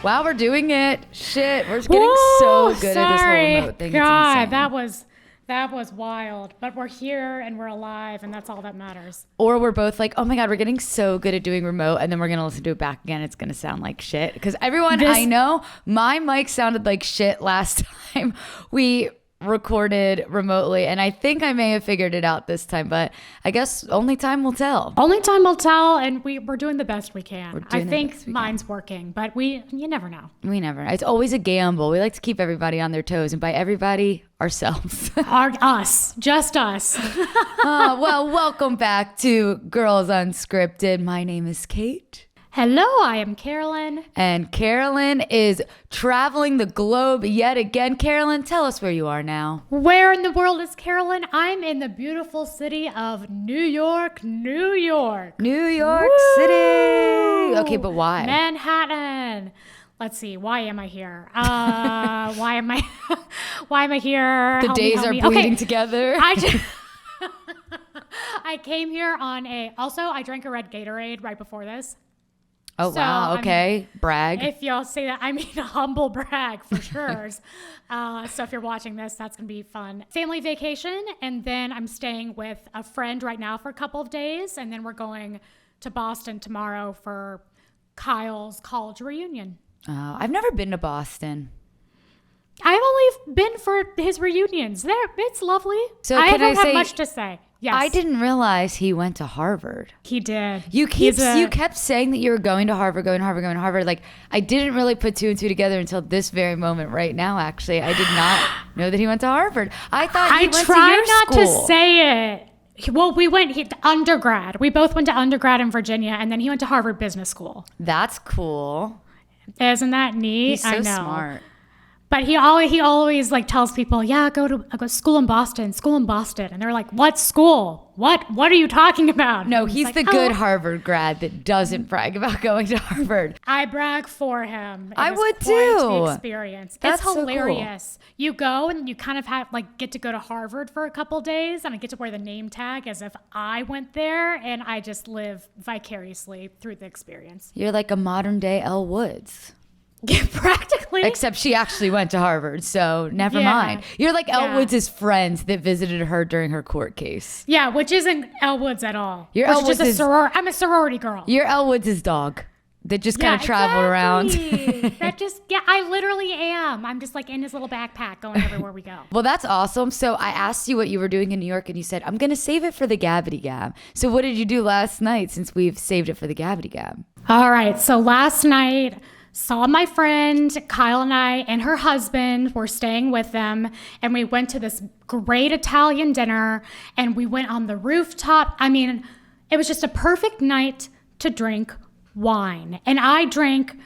Wow, we're doing it. Shit, we're getting so good at this whole remote thing. God, it's insane. that was wild. But we're here and we're alive, and that's all that matters. Or we're both like, oh my God, we're getting so good at doing remote, and then we're going to listen to it back again. It's going to sound like shit. Because I know my mic sounded like shit last time we recorded remotely, and I think I may have figured it out this time, but I guess only time will tell. Only time will tell, and we're doing the best we can. I think mine's working, but you never know. We never know. It's always a gamble. We like to keep everybody on their toes, and by everybody, ourselves. Just us. Well, welcome back to Girls Unscripted. My name is Kate. Hello, I am Carolyn. And Carolyn is traveling the globe yet again. Carolyn, tell us where you are now. Where in the world is Carolyn? I'm in the beautiful city of New York, New York. New York City. Okay, but why? Manhattan. Let's see. Why am I here? Why am I here? The days are bleeding together. I came here also I drank a red Gatorade right before this. Oh, so, wow. Okay. Brag. If y'all say that, I mean a humble brag for sure. So if you're watching this, that's going to be fun. Family vacation. And then I'm staying with a friend right now for a couple of days. And then we're going to Boston tomorrow for Kyle's college reunion. I've never been to Boston. I've only been for his reunions. It's lovely. So I don't have much to say. Yes. I didn't realize he went to Harvard. He did. You kept saying that you were going to Harvard. Like, I didn't really put two and two together until this very moment right now, actually. I did not know that he went to Harvard. I thought he went to your school. I tried not to say it. Well, we went to undergrad. We both went to undergrad in Virginia, and then he went to Harvard Business School. That's cool. Isn't that neat? He's so I know. Smart. But he always like tells people, yeah, go to school in Boston. And they're like, what school? What are you talking about? No, he's the good Harvard grad that doesn't brag about going to Harvard. I brag for him. I would too. The experience. That's it's hilarious. So cool. You go and you kind of get to go to Harvard for a couple days, and I get to wear the name tag as if I went there, and I just live vicariously through the experience. You're like a modern day Elle Woods. Practically. Except she actually went to Harvard, so never mind. You're like Elle Woods' friends that visited her during her court case. Yeah, which isn't Elle Woods at all. I'm a sorority girl. You're Elle Woods' dog that just kind of traveled around. I literally am. I'm just like in his little backpack going everywhere we go. Well, that's awesome. So I asked you what you were doing in New York, and you said, I'm going to save it for the Gabbity Gab. So what did you do last night since we've saved it for the Gabbity Gab? All right. So last night, saw my friend Kyle and I and her husband were staying with them, and we went to this great Italian dinner, and we went on the rooftop. I mean, it was just a perfect night to drink wine. And I drank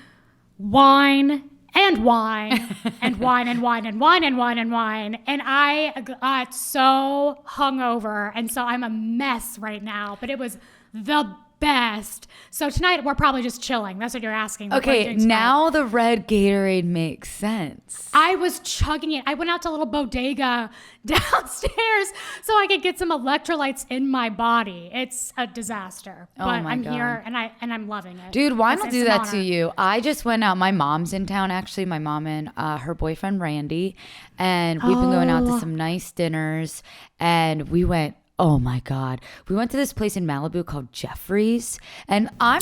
wine and wine and wine and wine and wine and wine and wine. And I got so hungover. And so I'm a mess right now, but it was the best. So tonight we're probably just chilling. That's what you're asking. Okay, now the red Gatorade makes sense. I was chugging it. I went out to a little bodega downstairs so I could get some electrolytes in my body. It's a disaster. But I'm here and I'm loving it. Dude, why not do that to you? I just went out. My mom's in town, actually. My mom and her boyfriend Randy, and we've been going out to some nice dinners, and we went. Oh my God. We went to this place in Malibu called Jeffrey's. And I'm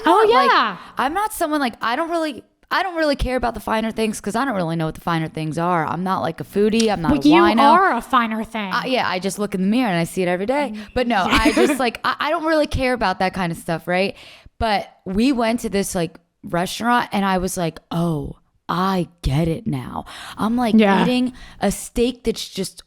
not someone like, I don't really care about the finer things because I don't really know what the finer things are. I'm not like a foodie. I'm not a wino. You are a finer thing. I just look in the mirror and I see it every day. But no, I just like, I don't really care about that kind of stuff, right? But we went to this like restaurant and I was like, oh, I get it now. I'm like eating a steak that's just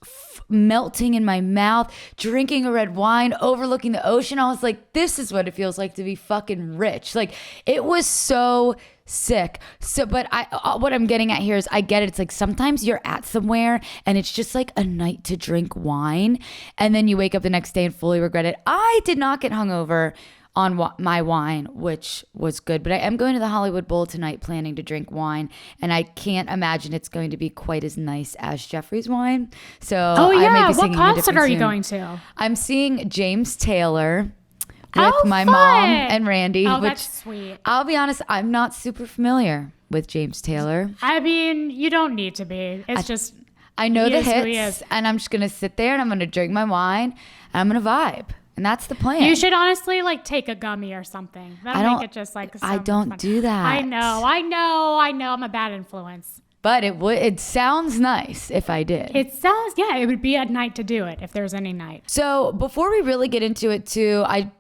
melting in my mouth, drinking a red wine, overlooking the ocean. I was like, this is what it feels like to be fucking rich. Like, it was so sick. So, but what I'm getting at here is I get it. It's like sometimes you're at somewhere and it's just like a night to drink wine, and then you wake up the next day and fully regret it. I did not get hungover on my wine, which was good. But I am going to the Hollywood Bowl tonight planning to drink wine, and I can't imagine it's going to be quite as nice as Jeffrey's wine. So I may be singing what concert are you going to? I'm seeing James Taylor with my mom and Randy. Oh, that's sweet. I'll be honest, I'm not super familiar with James Taylor. I mean, you don't need to be. It's I know he the is who he hits, is. and I'm just going to sit there and I'm going to drink my wine and I'm going to vibe. And that's the plan. You should honestly like take a gummy or something. That'll make it just like so I much don't fun. do that. I know. I'm a bad influence. But it sounds nice if I did. It sounds, yeah, it would be a night to do it if there's any night. So before we really get into it too, I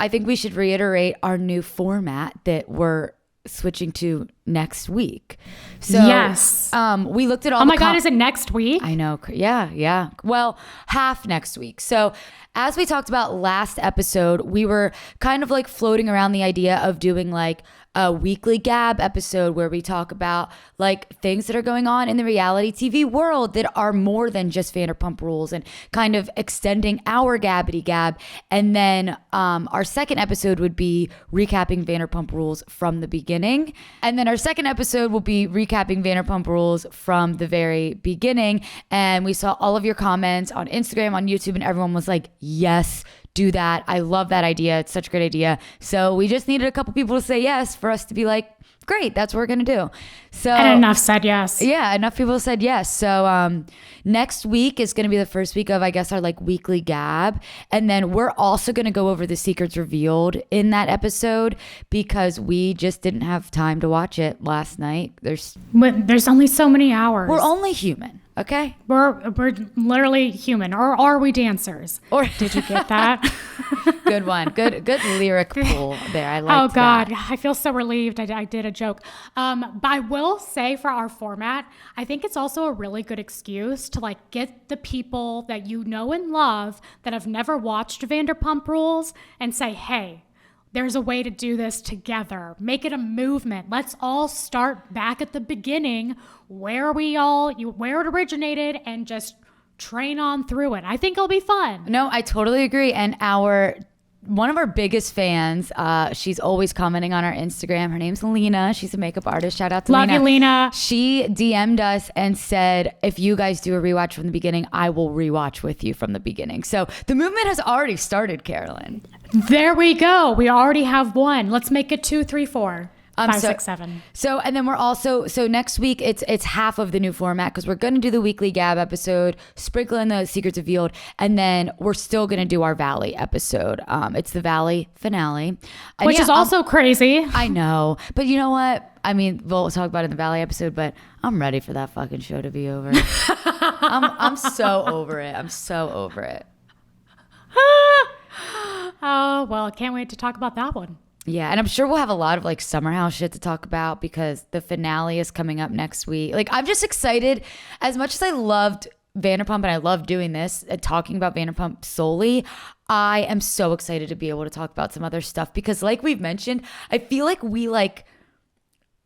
think we should reiterate our new format that we're switching to next week. So yes. We looked at all Oh my God, is it next week? I know. Yeah. Well, half next week. So as we talked about last episode, we were kind of like floating around the idea of doing like a weekly Gab episode where we talk about like things that are going on in the reality TV world that are more than just Vanderpump Rules, and kind of extending our Gabbity Gab. And then our second episode would be recapping Vanderpump Rules from the beginning. And then our second episode will be recapping Vanderpump Rules from the very beginning. And we saw all of your comments on Instagram, on YouTube, and everyone was like, yes, do that. I love that idea. It's such a great idea. So we just needed a couple people to say yes for us to be like, great, that's what we're going to do. So And enough said yes. Yeah, enough people said yes. So next week is going to be the first week of, I guess, our like weekly Gab. And then we're also going to go over the secrets revealed in that episode because we just didn't have time to watch it last night. There's only so many hours. We're only human. Okay. We're literally human. Or are we dancers? Or did you get that? Good one. Good lyric pull there. I like. Oh God, I feel so relieved. I did a joke. But I will say for our format, I think it's also a really good excuse to like get the people that you know and love that have never watched Vanderpump Rules and say, hey, there's a way to do this together. Make it a movement. Let's all start back at the beginning where it originated and just train on through it. I think it'll be fun. No, I totally agree. And one of our biggest fans, she's always commenting on our Instagram. Her name's Lena. She's a makeup artist. Shout out to Lena. Love you, Lena. She DM'd us and said, if you guys do a rewatch from the beginning, I will rewatch with you from the beginning. So the movement has already started, Carolyn. There we go. We already have one. Let's make it 2, 3, 4. 5, 6, 7. So, and then we're also, next week, it's half of the new format because we're going to do the weekly Gab episode, sprinkle in the secrets revealed, and then we're still going to do our Valley episode. It's the Valley finale. And which is also crazy. I know. But you know what? I mean, we'll talk about it in the Valley episode, but I'm ready for that fucking show to be over. I'm so over it. I'm so over it. Oh, well, I can't wait to talk about that one. Yeah, and I'm sure we'll have a lot of like summer house shit to talk about because the finale is coming up next week. Like, I'm just excited. As much as I loved Vanderpump and I love doing this, talking about Vanderpump solely, I am so excited to be able to talk about some other stuff because like we've mentioned, I feel like we like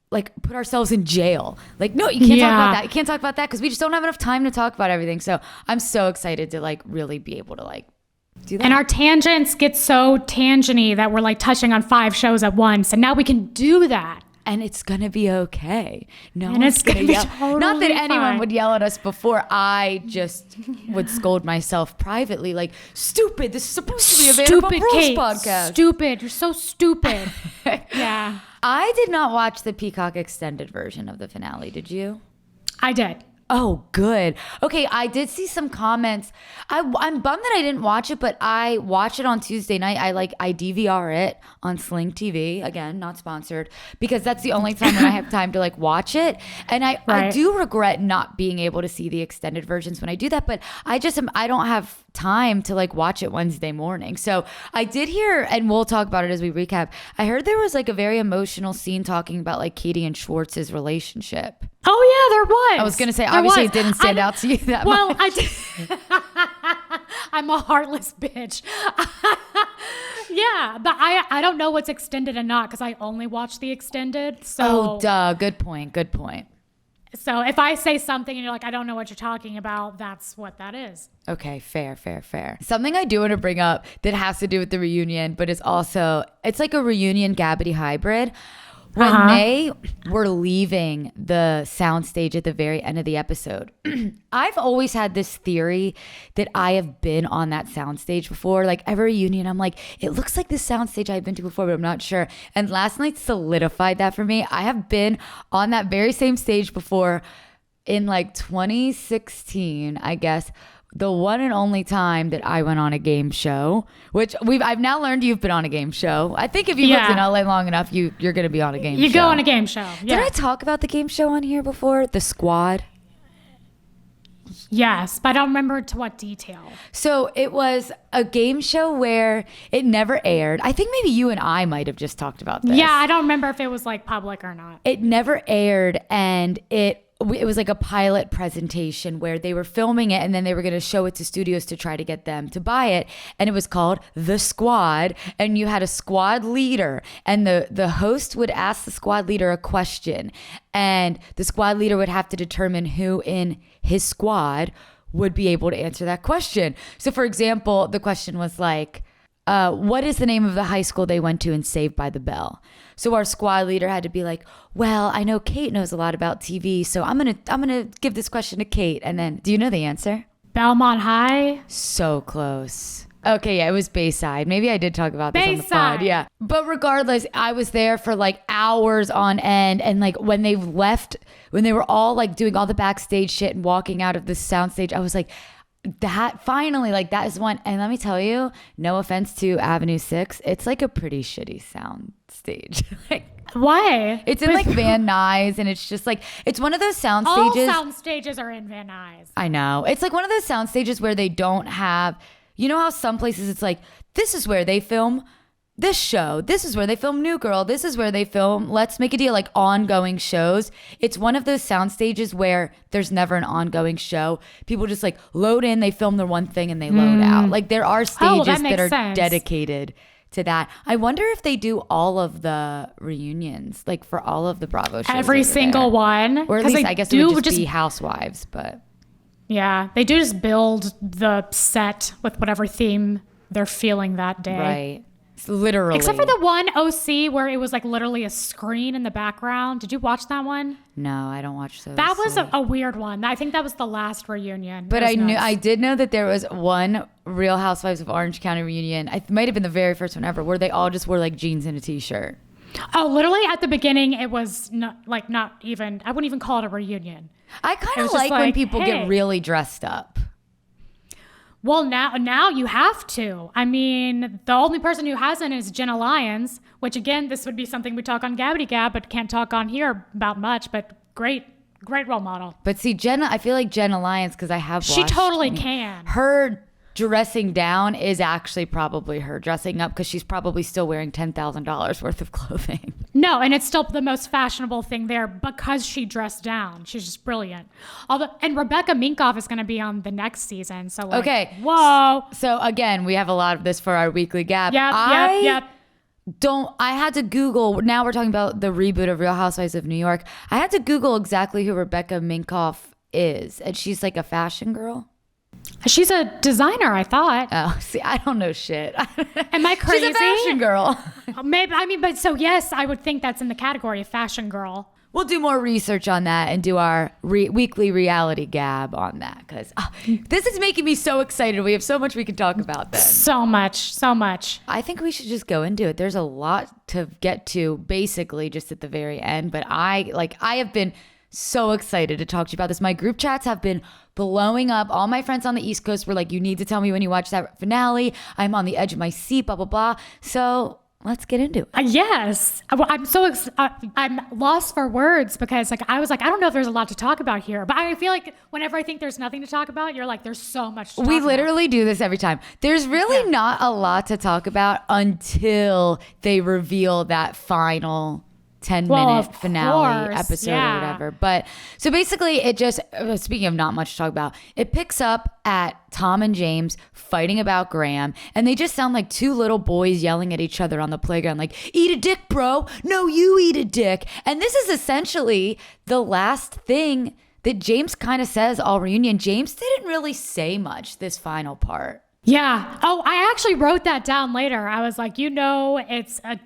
put ourselves in jail. Like, no, you can't talk about that. You can't talk about that because we just don't have enough time to talk about everything. So I'm so excited to like really be able to like do that. And our tangents get so tangenty that we're like touching on 5 shows at once. And now we can do that. And it's going to be okay. No and one's it's going to be be yell. totally Not that anyone fine. would yell at us before. I just would scold myself privately like, stupid, this is supposed to be a Vanderpump Rules Kate, podcast. Stupid. You're so stupid. Yeah. I did not watch the Peacock extended version of the finale. Did you? I did. Oh, good. Okay, I did see some comments. I'm bummed that I didn't watch it, but I watched it on Tuesday night. I DVR it on Sling TV. Again, not sponsored, because that's the only time when I have time to like watch it. And I do regret not being able to see the extended versions when I do that, but I don't have time to like watch it Wednesday morning. So I did hear, and we'll talk about it as we recap, I heard there was like a very emotional scene talking about like Katie and Schwartz's relationship. Oh yeah, there was. I was going to say, obviously it didn't stand out to you that much. Well, I did. I'm a heartless bitch. Yeah, but I don't know what's extended and not because I only watch the extended. So. Oh, duh. Good point. So if I say something and you're like, I don't know what you're talking about, that's what that is. Okay, fair. Something I do want to bring up that has to do with the reunion, but it's like a reunion Gabbity hybrid. when they were leaving the soundstage at the very end of the episode, I've always had this theory that I have been on that soundstage before. Like every reunion, I'm like, it looks like this soundstage I've been to before, but I'm not sure. And last night solidified that for me. I have been on that very same stage before in like 2016, I guess. The one and only time that I went on a game show, which I've now learned you've been on a game show. I think if you lived in LA long enough, you're going to be on a game show. You go on a game show. Yeah. Did I talk about the game show on here before? The Squad? Yes, but I don't remember to what detail. So it was a game show where it never aired. I think maybe you and I might have just talked about this. Yeah, I don't remember if it was like public or not. It never aired, and it was like a pilot presentation where they were filming it and then they were going to show it to studios to try to get them to buy it. And it was called The Squad. And you had a squad leader, and the host would ask the squad leader a question, and the squad leader would have to determine who in his squad would be able to answer that question. So for example, the question was like, what is the name of the high school they went to in Saved by the Bell? So our squad leader had to be like, well, I know Kate knows a lot about TV, so I'm gonna give this question to Kate. And then, do you know the answer? Belmont High? So close. Okay, yeah, it was Bayside. Maybe I did talk about this on the pod. Yeah. But regardless, I was there for like hours on end. And like when they were all like doing all the backstage shit and walking out of the soundstage, I was like, that finally, like that is one. And let me tell you, no offense to Avenue 6, it's like a pretty shitty sound stage. Like, why? it's in like Van Nuys, and it's just like, it's one of those sound stages. All sound stages are in Van Nuys. I know. It's like one of those sound stages where they don't have, you know how some places it's like, this is where they film this show, this is where they film New Girl, this is where they film Let's Make a Deal, like ongoing shows. It's one of those sound stages where there's never an ongoing show. People just like load in, they film their one thing, and they load out. Like there are stages that are dedicated to that. I wonder if they do all of the reunions, like for all of the Bravo shows. Every single one. Or at least I guess it would just be Housewives, but. Yeah, they do just build the set with whatever theme they're feeling that day. Right. Literally. Except for the one OC where it was like literally a screen in the background. Did you watch that one? No, I don't watch those. That was a weird one. I think that was the last reunion. But I did know that there was one Real Housewives of Orange County reunion. It might have been the very first one ever, where they all just wore like jeans and a t-shirt. Oh, literally at the beginning, it was not even, I wouldn't even call it a reunion. I kind of like when people get really dressed up. Well, now you have to. I mean, the only person who hasn't is Jenna Lyons, which again, this would be something we talk on Gabbity Gab, but can't talk on here about much, but great role model. But see, I feel like Jenna Lyons, because I have watched. She totally can. Her dressing down is actually probably her dressing up, because she's probably still wearing $10,000 worth of clothing. No, and it's still the most fashionable thing there because she dressed down. She's just brilliant. And Rebecca Minkoff is going to be on the next season. So like, okay, whoa. So again, we have a lot of this for our weekly gap. Yep. I had to Google, now we're talking about the reboot of Real Housewives of New York. I had to Google exactly who Rebecca Minkoff is, and she's like a fashion girl. She's a designer, I thought. Oh, see, I don't know shit. Am I crazy? She's a fashion girl. Maybe, but so yes, I would think that's in the category of fashion girl. We'll do more research on that and do our weekly reality gab on that, because this is making me so excited. We have so much we can talk about then. So much. I think we should just go into it. There's a lot to get to basically just at the very end, but I have been so excited to talk to you about this. My group chats have been blowing up. All my friends on the East Coast were like, you need to tell me when you watch that finale. I'm on the edge of my seat, blah, blah, blah. So let's get into it. Yes. I'm so I'm lost for words, because I was like, I don't know if there's a lot to talk about here. But I feel like whenever I think there's nothing to talk about, you're like, there's so much to talk about. We literally do this every time. There's really not a lot to talk about until they reveal that final 10-minute finale episode or whatever. But so basically it just, speaking of not much to talk about, it picks up at Tom and James fighting about Graham, and they just sound like two little boys yelling at each other on the playground, like, eat a dick, bro. No, you eat a dick. And this is essentially the last thing that James kind of says all reunion. James didn't really say much this final part. Yeah. Oh, I actually wrote that down later. I was like, it's a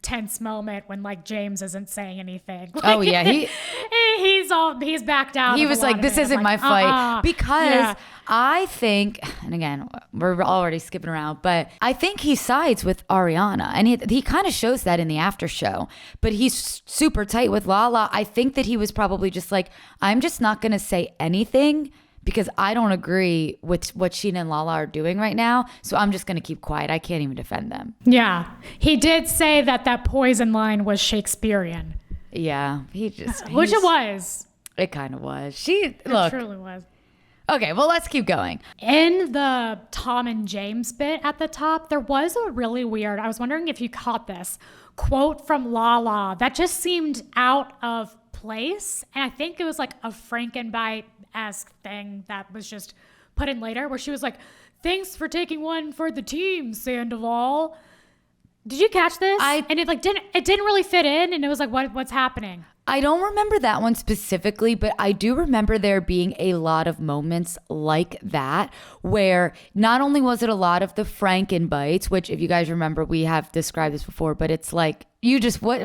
tense moment when like James isn't saying anything. Like, Oh yeah, he's backed out. he was like, this isn't my fight, because I think, and again, we're already skipping around, but I think he sides with Ariana, and he kind of shows that in the after show, but he's super tight with Lala. I think that he was probably just like, I'm just not going to say anything because I don't agree with what Scheana and Lala are doing right now. So I'm just going to keep quiet. I can't even defend them. Yeah. He did say that poison line was Shakespearean. Yeah. Which it was. It kind of was. It truly was. Okay, well, let's keep going. In the Tom and James bit at the top, there was a really weird, I was wondering if you caught this, quote from Lala that just seemed out of place. And I think it was like a Frankenbite-esque thing that was just put in later, where she was like, thanks for taking one for the team, Sandoval. Did you catch this? And it didn't really fit in, and it was like, what's happening? I don't remember that one specifically, but I do remember there being a lot of moments like that where not only was it a lot of the Frankenbites, which if you guys remember, we have described this before, but it's like, can you describe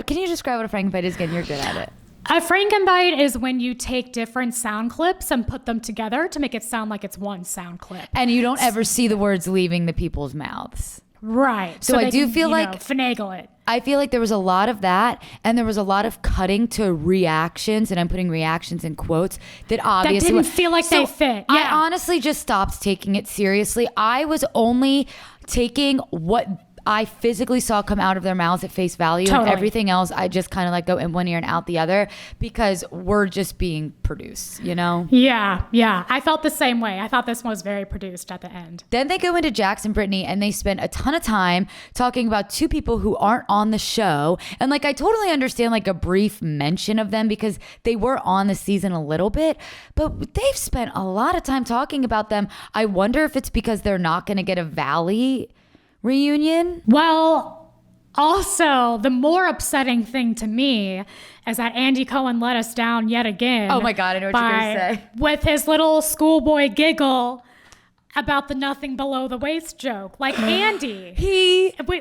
what a Frankenbite is again? You're good at it. A Frankenbite is when you take different sound clips and put them together to make it sound like it's one sound clip. And you don't ever see the words leaving the people's mouths. Right. So I do feel like finagle it. I feel like there was a lot of that, and there was a lot of cutting to reactions, and I'm putting reactions in quotes that obviously didn't feel like they fit. Yeah. I honestly just stopped taking it seriously. I was only taking what I physically saw come out of their mouths at face value. Totally. And everything else I just kind of like go in one ear and out the other, because we're just being produced, you know? Yeah. I felt the same way. I thought this one was very produced at the end. Then they go into Jax and Brittany, and they spend a ton of time talking about two people who aren't on the show. And like, I totally understand like a brief mention of them because they were on the season a little bit, but they've spent a lot of time talking about them. I wonder if it's because they're not going to get a Valley reunion. Well, also, the more upsetting thing to me is that Andy Cohen let us down yet again. Oh my God, I know what you're going to say. With his little schoolboy giggle about the nothing below the waist joke. Like, Andy.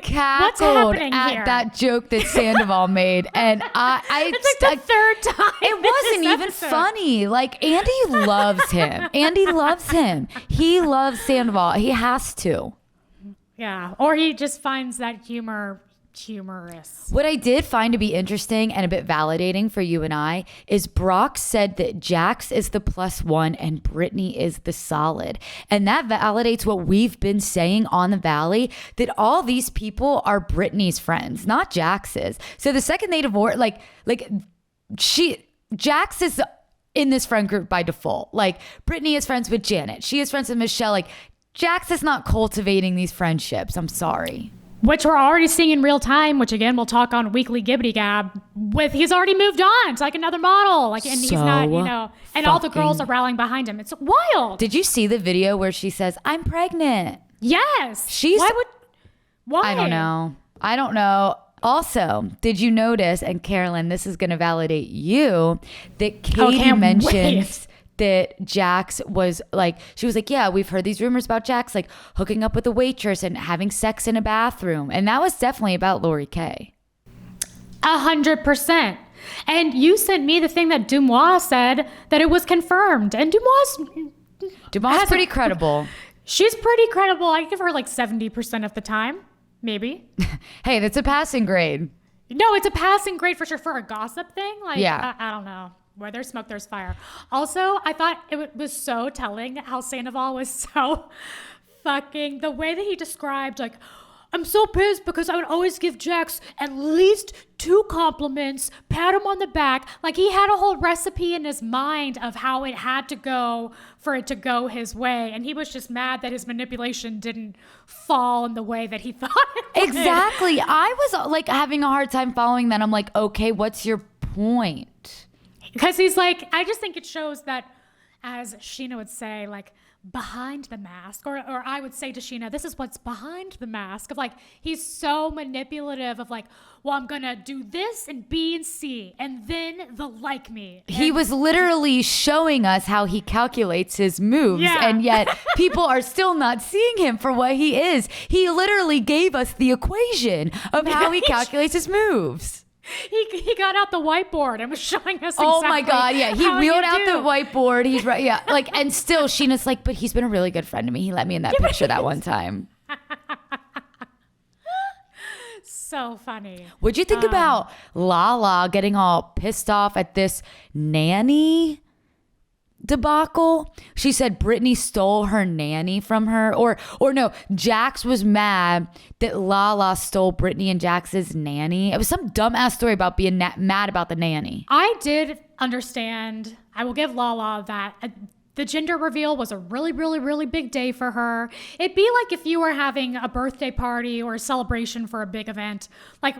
Cackled at that joke that Sandoval made. And it's like the third time. It wasn't even funny. Like, Andy loves him. He loves Sandoval. He has to. Yeah, or he just finds that humorous. What I did find to be interesting and a bit validating for you and I is Brock said that Jax is the +1 and Brittany is the solid. And that validates what we've been saying on the Valley, that all these people are Brittany's friends, not Jax's. So the second they divorce, Jax is in this friend group by default. Like, Brittany is friends with Janet. She is friends with Michelle. Like, Jax is not cultivating these friendships. I'm sorry. Which we're already seeing in real time, which again, we'll talk on Weekly Gibbity Gab with. He's already moved on to like another model. Like, and he's not, and all the girls are rallying behind him. It's wild. Did you see the video where she says, I'm pregnant? Yes. Why? I don't know. Also, did you notice, and Carolyn, this is going to validate you, that Katie mentions that Jax was like, she was like, yeah, we've heard these rumors about Jax like hooking up with a waitress and having sex in a bathroom. And that was definitely about Lori Kay. 100%. And you sent me the thing that Dumois said, that it was confirmed. And Dumois is pretty credible. She's pretty credible. I give her like 70% of the time, maybe. Hey, that's a passing grade. No, it's a passing grade for sure. For a gossip thing, like, yeah. I don't know. Where there's smoke, there's fire. Also, I thought it was so telling how Sandoval was so fucking, the way that he described, like, I'm so pissed because I would always give Jax at least 2 compliments, pat him on the back. Like, he had a whole recipe in his mind of how it had to go for it to go his way. And he was just mad that his manipulation didn't fall in the way that he thought it would. Exactly. I was like having a hard time following that. I'm like, okay, what's your point? Because he's like, I just think it shows that as Scheana would say, like, behind the mask, or I would say to Scheana, this is what's behind the mask, of like, he's so manipulative of like, well, I'm gonna do this and B and C and then they'll like me. He was literally showing us how he calculates his moves, and yet people are still not seeing him for what he is. He literally gave us the equation of how he calculates his moves. He got out the whiteboard and was showing us exactly. Oh my God, yeah. He wheeled out the whiteboard. He's right, yeah. Like, and still Sheena's like, but he's been a really good friend to me. He let me in that picture that one time. So funny. What'd you think about Lala getting all pissed off at this nanny debacle? She said Brittany stole her nanny from her, or no, Jax was mad that Lala stole Brittany and Jax's nanny. It was some dumbass story about being mad about the nanny. I did understand. I will give Lala that. The gender reveal was a really, really, really big day for her. It'd be like if you were having a birthday party or a celebration for a big event, like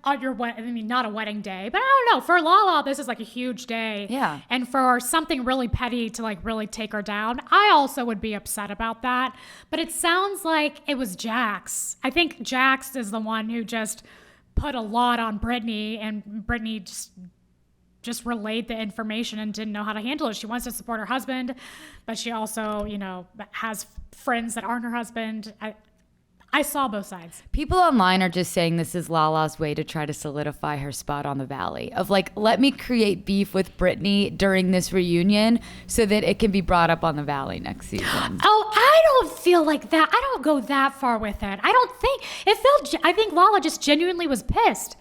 on your wedding. I mean, not a wedding day, but I don't know. For Lala, this is like a huge day. Yeah. And for something really petty to like really take her down, I also would be upset about that. But it sounds like it was Jax. I think Jax is the one who just put a lot on Brittany, and Brittany just relayed the information and didn't know how to handle it. She wants to support her husband, but she also, has friends that aren't her husband. I saw both sides. People online are just saying this is Lala's way to try to solidify her spot on the Valley, of like, let me create beef with Brittany during this reunion so that it can be brought up on the Valley next season. Oh, I don't feel like that. I don't go that far with it. I think Lala just genuinely was pissed.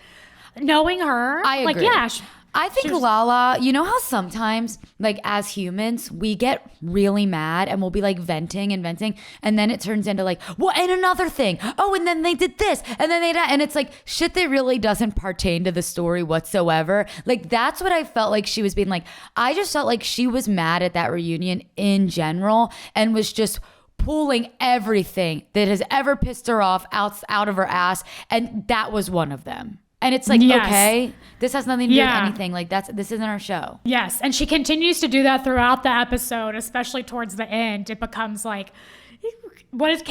Knowing her. I agree. Like, I think Lala, you know how sometimes, like, as humans, we get really mad and we'll be like venting, and then it turns into like, well, and another thing. Oh, and then they did this, and then they did, and it's like shit that really doesn't pertain to the story whatsoever. Like, that's what I felt like she was being like. I just felt like she was mad at that reunion in general and was just pulling everything that has ever pissed her off out of her ass, and that was one of them. And it's like, okay, this has nothing to do with anything. Like, this isn't our show. Yes. And she continues to do that throughout the episode, especially towards the end. It becomes like,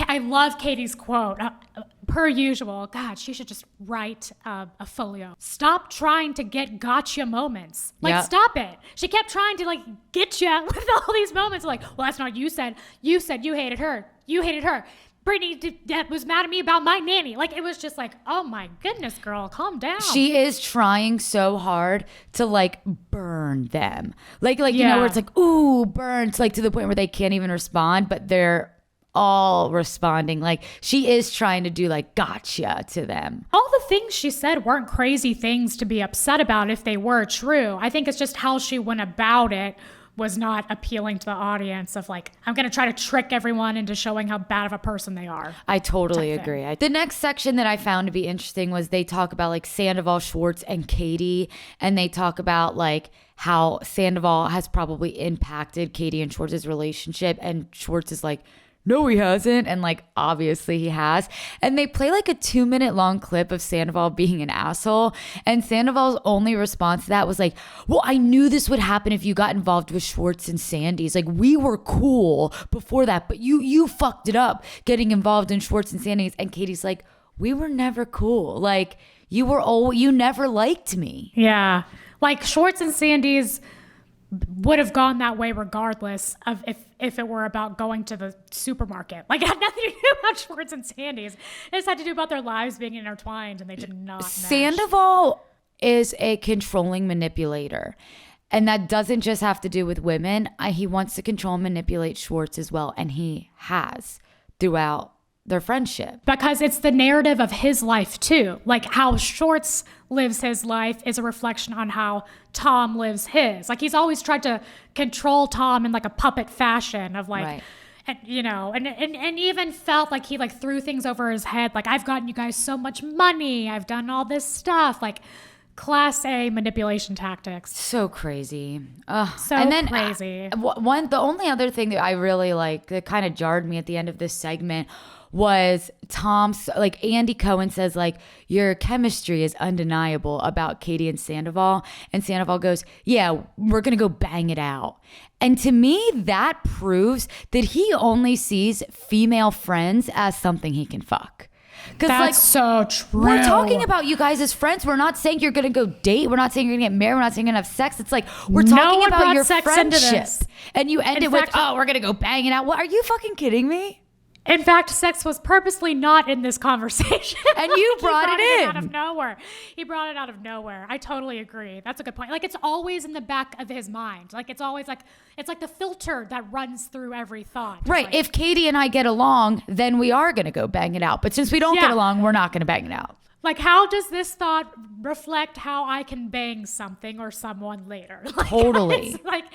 I love Katie's quote. Per usual, God, she should just write a folio. Stop trying to get gotcha moments. Like, stop it. She kept trying to like get you with all these moments. Like, well, that's not what you said. You said you hated her. You hated her. Brittany was mad at me about my nanny. Like, it was just like, oh my goodness, girl, calm down. She is trying so hard to like burn them. Like you know, where it's like, ooh, burns, like to the point where they can't even respond, but they're all responding. Like, she is trying to do like gotcha to them. All the things she said weren't crazy things to be upset about if they were true. I think it's just how she went about it was not appealing to the audience of like, I'm going to try to trick everyone into showing how bad of a person they are. I totally agree. The next section that I found to be interesting was they talk about like Sandoval, Schwartz, and Katie. And they talk about like how Sandoval has probably impacted Katie and Schwartz's relationship. And Schwartz is like, no, he hasn't. And like, obviously he has. And they play like a 2-minute long clip of Sandoval being an asshole. And Sandoval's only response to that was like, well, I knew this would happen if you got involved with Schwartz and Sandy's. Like, we were cool before that, but you fucked it up getting involved in Schwartz and Sandy's. And Katie's like, we were never cool. Like, you never liked me. Yeah. Like, Schwartz and Sandy's would have gone that way regardless of if it were about going to the supermarket. Like, it had nothing to do about Schwartz and Sandy's. It just had to do about their lives being intertwined, and they did not mesh. Sandoval is a controlling manipulator. And that doesn't just have to do with women. He wants to control and manipulate Schwartz as well. And he has throughout their friendship. Because it's the narrative of his life too. Like, how Schwartz lives his life is a reflection on how Tom lives his. Like, he's always tried to control Tom in like a puppet fashion of like, right. And and even felt like he like threw things over his head. Like, I've gotten you guys so much money. I've done all this stuff. Like, Class A manipulation tactics. So crazy. So and then, crazy. The only other thing that I really like that kind of jarred me at the end of this segment was Andy Cohen says like, your chemistry is undeniable about Katie and Sandoval. And Sandoval goes, yeah, we're going to go bang it out. And to me, that proves that he only sees female friends as something he can fuck. That's so true. We're talking about you guys as friends. We're not saying you're going to go date. We're not saying you're going to get married. We're not saying you're going to have sex. It's like, we're talking about your friendship. And you end it with, we're going to go bang it out. What, are you fucking kidding me? In fact, sex was purposely not in this conversation. And you brought it in. Out of nowhere. He brought it out of nowhere. I totally agree. That's a good point. Like, it's always in the back of his mind. Like, it's always like, it's like the filter that runs through every thought. Right. Like, if Katie and I get along, then we are going to go bang it out. But since we don't get along, we're not going to bang it out. Like, how does this thought reflect how I can bang something or someone later? Like, totally. It's like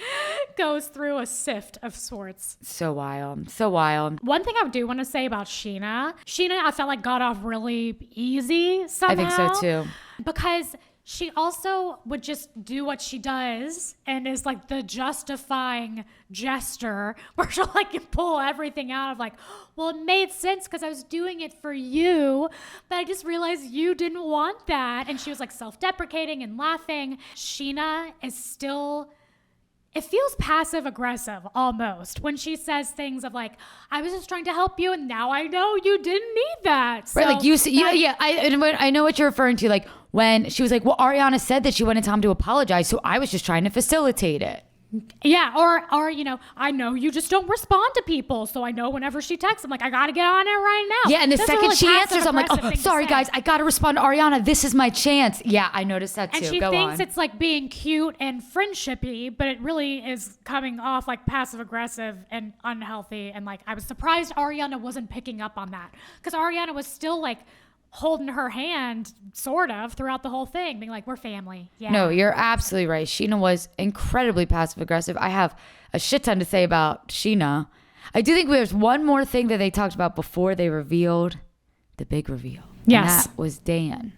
goes through a sift of sorts. So wild. So wild. One thing I do want to say about Scheana, I felt like got off really easy somehow. I think so too. Because she also would just do what she does and is like the justifying gesture where she'll like pull everything out of like, well, it made sense because I was doing it for you, but I just realized you didn't want that. And she was like self-deprecating and laughing. Scheana is still... It feels passive aggressive almost when she says things of like, I was just trying to help you and now I know you didn't need that. So right, like I know what you're referring to. Like when she was like, well, Ariana said that she wanted Tom to apologize, so I was just trying to facilitate it. Yeah, or you know, I know you just don't respond to people, so I know whenever she texts, I'm like, I gotta get on it right now. Yeah, and the second she answers, I'm like, oh, sorry guys, I I gotta respond to Ariana. This is my chance. Yeah, I noticed that too. And she thinks it's like being cute and friendshipy, but it really is coming off like passive aggressive and unhealthy. And like, I was surprised Ariana wasn't picking up on that because Ariana was still like holding her hand sort of throughout the whole thing, being like, we're family. Yeah. No, you're absolutely right. Scheana was incredibly passive aggressive. I have a shit ton to say about Scheana. I do think there's one more thing that they talked about before they revealed the big reveal. Yes. And that was Dan.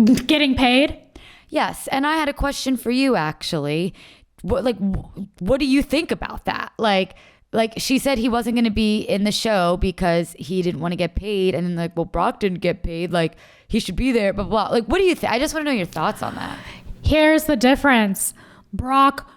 Getting paid? Yes. And I had a question for you actually. What do you think about that? Like she said he wasn't going to be in the show because he didn't want to get paid. And then like, well, Brock didn't get paid. Like he should be there, blah, blah. Like, what do you think? I just want to know your thoughts on that. Here's the difference. Brock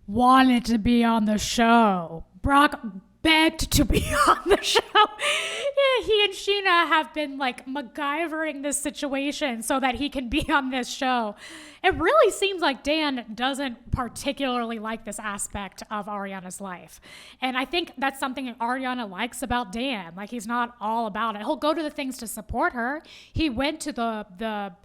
wanted to be on the show. Brock begged to be on the show. Yeah, he and Scheana have been like MacGyvering this situation so that he can be on this show. It really seems like Dan doesn't particularly like this aspect of Ariana's life. And I think that's something that Ariana likes about Dan. Like, he's not all about it. He'll go to the things to support her. He went to the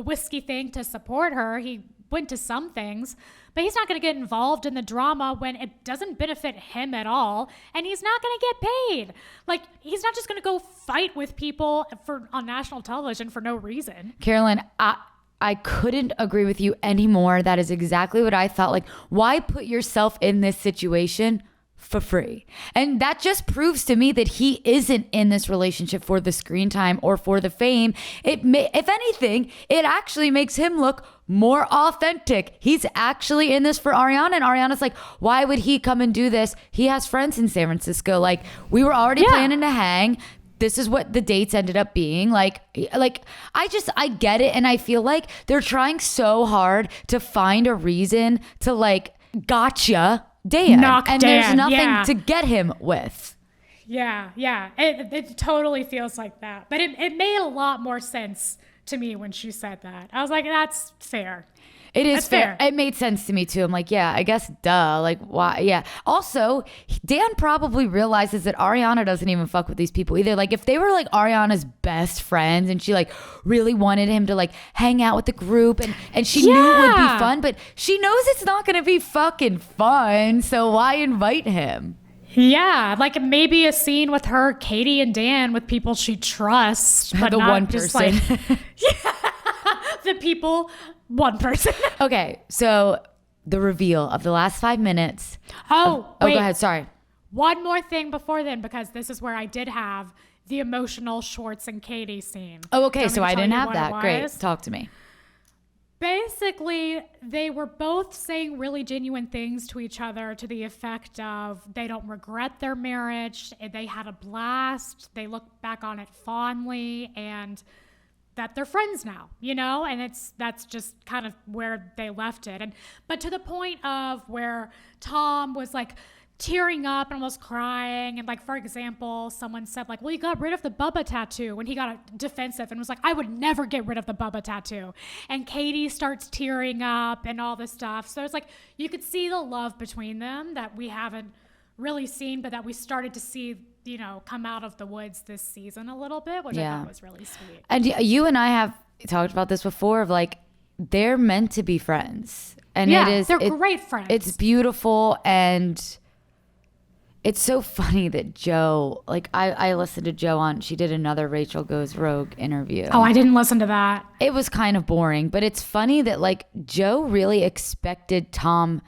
whiskey thing to support her. He went to some things, but he's not going to get involved in the drama when it doesn't benefit him at all, and he's not going to get paid. Like, he's not just going to go fight with people on national television for no reason. Carolyn, I couldn't agree with you anymore. That is exactly what I thought. Like, why put yourself in this situation for free? And that just proves to me that he isn't in this relationship for the screen time or for the fame. If anything, it actually makes him look more authentic. He's actually in this for Ariana, and Ariana's like, why would he come and do this? He has friends in San Francisco. Like, we were already planning to hang. This is what the dates ended up being. Like I get it. And I feel like they're trying so hard to find a reason to like, gotcha Dan. There's nothing to get him with. Yeah. It totally feels like that. But it made a lot more sense to me when she said that. I was like, that's fair. It is fair. It made sense to me too. I'm like, yeah, I guess duh. Like, why? Yeah. Also, Dan probably realizes that Ariana doesn't even fuck with these people either. Like, if they were like Ariana's best friends and she like really wanted him to like hang out with the group and she knew it would be fun, but she knows it's not going to be fucking fun. So why invite him? Yeah, like maybe a scene with her, Katie and Dan, with people she trusts, but the not one just person. Like, the people, one person. Okay, so the reveal of the last 5 minutes. Wait. Go ahead. Sorry. One more thing before then, because this is where I did have the emotional Schwartz and Katie scene. Oh, okay. So I didn't have that. Great. Talk to me. Basically, they were both saying really genuine things to each other to the effect of they don't regret their marriage, they had a blast, they look back on it fondly, and that they're friends now, and that's just kind of where they left it. But to the point of where Tom was like tearing up and almost crying, and like, for example, someone said like, well, you got rid of the Bubba tattoo, when he got defensive and was like, I would never get rid of the Bubba tattoo, and Katie starts tearing up and all this stuff. So it's like you could see the love between them that we haven't really seen, but that we started to see come out of the woods this season a little bit, which I thought was really sweet. And you and I have talked about this before of like, they're meant to be friends, and they're great friends. It's beautiful, and it's so funny that Joe, like I listened to Joe she did another Rachel Goes Rogue interview. Oh, I didn't listen to that. It was kind of boring, but it's funny that like Joe really expected Tom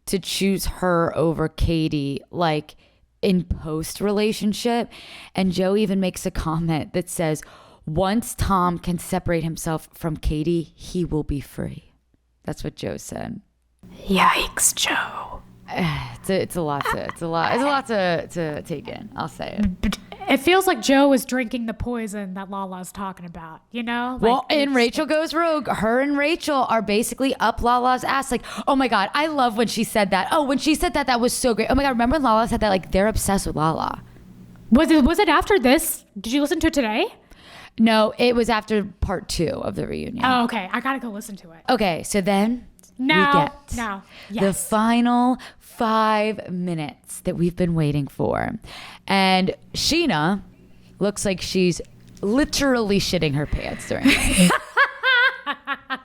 to choose her over Katie, like in post relationship. And Joe even makes a comment that says, once Tom can separate himself from Katie, he will be free. That's what Joe said. Yikes, Joe. It's a lot to take in. I'll say it. It feels like Joe is drinking the poison that Lala's talking about, Like, well, in Rachel Goes Rogue, her and Rachel are basically up Lala's ass. Like, oh my God, I love when she said that. Oh, when she said that, that was so great. Oh my God, remember when Lala said that? Like, they're obsessed with Lala. Was it after this? Did you listen to it today? No, it was after part 2 of the reunion. Oh, okay. I gotta go listen to it. Okay, so then we get the final 5 minutes that we've been waiting for. And Scheana looks like she's literally shitting her pants during this.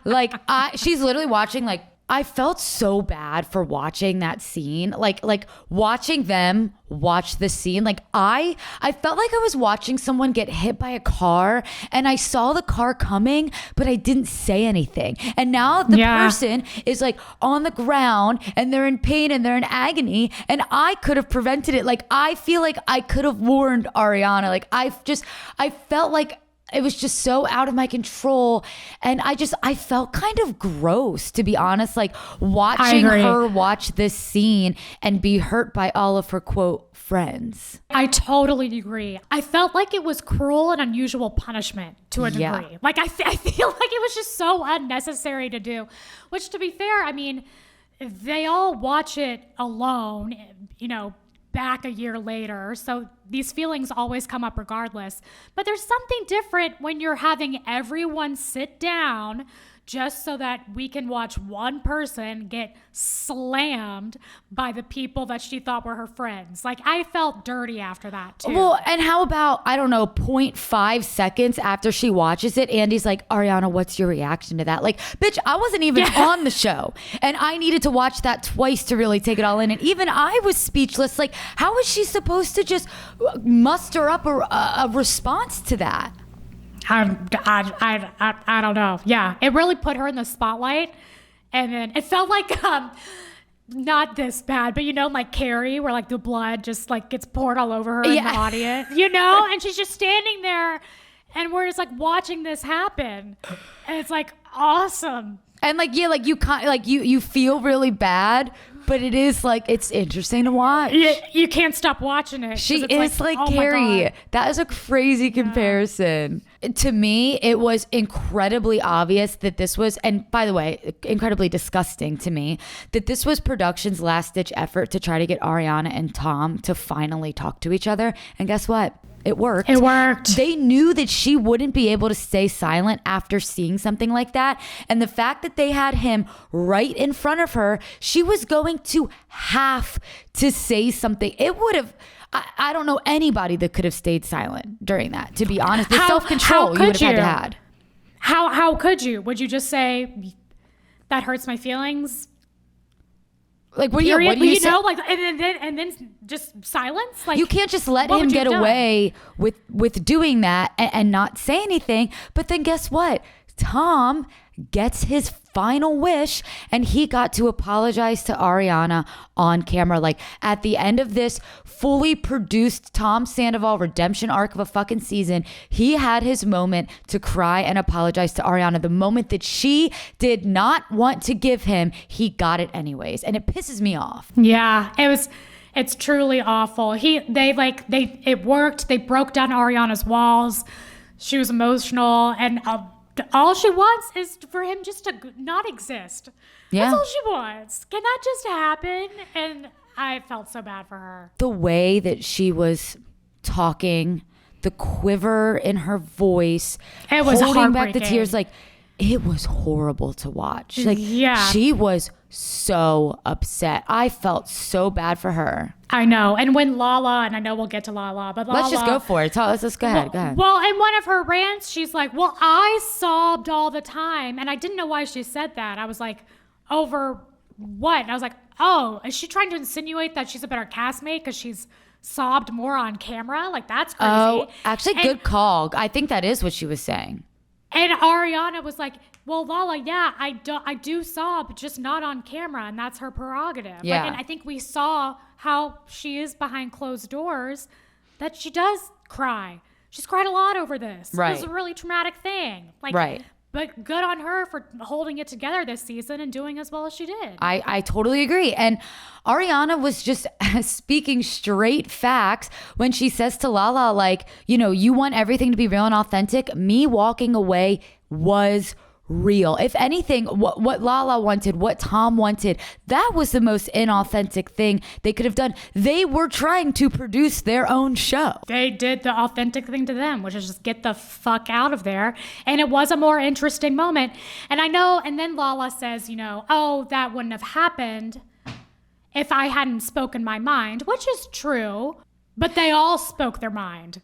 Like, she's literally watching, like, I felt so bad for watching that scene. Like watching them watch the scene. Like I felt like I was watching someone get hit by a car, and I saw the car coming, but I didn't say anything. And now the person is like on the ground, and they're in pain and they're in agony, and I could have prevented it. Like, I feel like I could have warned Ariana. Like, I felt like it was just so out of my control. And I felt kind of gross, to be honest, like watching her watch this scene and be hurt by all of her, quote, friends. I totally agree. I felt like it was cruel and unusual punishment to a degree. Yeah. Like, I feel like it was just so unnecessary to do, which, to be fair, I mean, they all watch it alone, back a year later. So these feelings always come up regardless. But there's something different when you're having everyone sit down just so that we can watch one person get slammed by the people that she thought were her friends. Like, I felt dirty after that too. Well, and how about, I don't know, 0.5 seconds after she watches it, Andy's like, Ariana, what's your reaction to that? Like, bitch, I wasn't even on the show, and I needed to watch that twice to really take it all in. And even I was speechless. Like, how was she supposed to just muster up a response to that? I don't know. Yeah, it really put her in the spotlight, and then it felt like not this bad, but like Carrie, where like the blood just like gets poured all over her in the audience, and she's just standing there, and we're just like watching this happen, and it's like awesome. And like, yeah, like you feel really bad, but it is like, it's interesting to watch. You can't stop watching it. She is like oh Carrie. That is a crazy comparison. To me, it was incredibly obvious that this was, and by the way, incredibly disgusting to me, that this was production's last ditch effort to try to get Ariana and Tom to finally talk to each other. And guess what? It worked. It worked. They knew that she wouldn't be able to stay silent after seeing something like that. And the fact that they had him right in front of her, she was going to have to say something. It would have, I don't know anybody that could have stayed silent during that, to be honest. The self-control you would have had. How could you? Would you just say, that hurts my feelings? Like, what do you say? Like, and then just silence. Like, you can't just let him get away with doing that and not say anything. But then guess what? Tom gets his final wish and he got to apologize to Ariana on camera. Like at the end of this fully produced Tom Sandoval redemption arc of a fucking season, he had his moment to cry and apologize to Ariana. The moment that she did not want to give him, he got it anyways. And it pisses me off. Yeah, it's truly awful. It worked. They broke down Ariana's walls. She was emotional, and all she wants is for him just to not exist. Yeah. That's all she wants. Can that just happen? And I felt so bad for her. The way that she was talking, the quiver in her voice, it was holding back the heartbreaking. tears, like it was horrible to watch. Like yeah. She was so upset. I felt so bad for her. I know. And when Lala, and I know we'll get to Lala, but Lala, let's just go for it. Let's go ahead. Go ahead. Well, in one of her rants, she's like, well, I sobbed all the time. And I didn't know why she said that. I was like, over what? And I was like, oh, is she trying to insinuate that she's a better castmate because she's sobbed more on camera? Like, that's crazy. Oh, actually, good call. I think that is what she was saying. And Ariana was like, well, Lala, yeah, I do sob, just not on camera, and that's her prerogative. Yeah. And I think we saw how she is behind closed doors, that she does cry. She's cried a lot over this. Right. It was a really traumatic thing. Right. But good on her for holding it together this season and doing as well as she did. I totally agree. And Ariana was just speaking straight facts when she says to Lala, like, you want everything to be real and authentic. Me walking away was real. If anything, what Lala wanted, what Tom wanted, that was the most inauthentic thing they could have done. They were trying to produce their own show. They did the authentic thing to them, which is just get the fuck out of there. And it was a more interesting moment. And I know, and then Lala says, oh, that wouldn't have happened if I hadn't spoken my mind, which is true, but they all spoke their mind.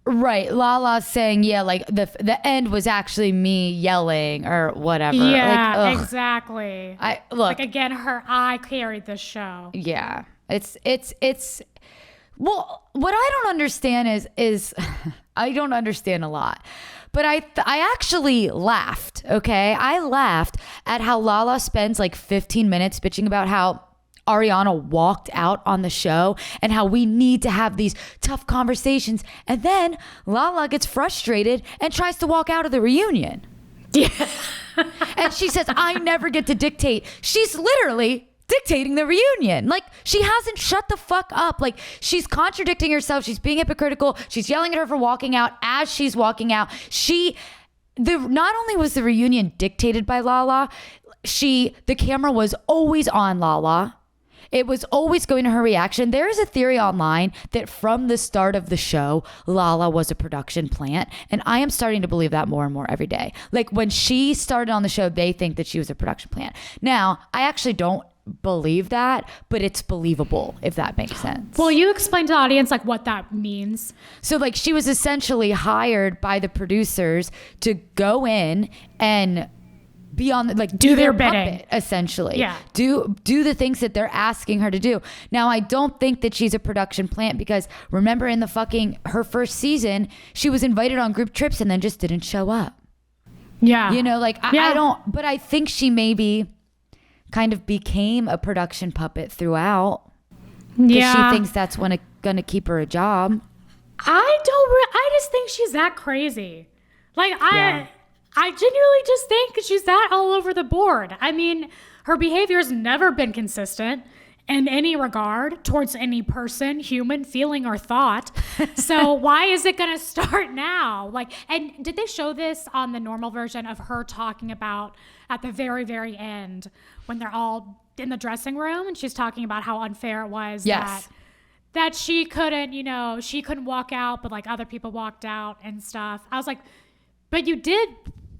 Right. Lala's saying, yeah, like the end was actually me yelling or whatever. Yeah, like, exactly. Look. Like, again, I carried this show. Yeah. It's well, what I don't understand is I don't understand a lot. But I actually laughed, okay? I laughed at how Lala spends like 15 minutes bitching about how Ariana walked out on the show and how we need to have these tough conversations. And then Lala gets frustrated and tries to walk out of the reunion. Yeah. And she says, I never get to dictate. She's literally dictating the reunion. Like, she hasn't shut the fuck up. Like, she's contradicting herself. She's being hypocritical. She's yelling at her for walking out as she's walking out. Not only was the reunion dictated by Lala, the camera was always on Lala. It was always going to her reaction. There is a theory online that from the start of the show, Lala was a production plant. And I am starting to believe that more and more every day. Like, when she started on the show, they think that she was a production plant. Now, I actually don't believe that, but it's believable, if that makes sense. Well, you explain to the audience like what that means. So like, she was essentially hired by the producers to go in and be on do their bidding, puppet, essentially. Yeah. Do the things that they're asking her to do. Now, I don't think that she's a production plant because remember in her first season, she was invited on group trips and then just didn't show up. Yeah. I don't, but I think she maybe kind of became a production puppet throughout. Yeah. She thinks that's going to keep her a job. I just think she's that crazy. I genuinely just think she's that all over the board. I mean, her behavior has never been consistent in any regard towards any person, human, feeling, or thought. So why is it going to start now? And did they show this on the normal version of her talking about at the very, very end when they're all in the dressing room and she's talking about how unfair it was that she couldn't, she couldn't walk out, but like other people walked out and stuff. I was like, but you did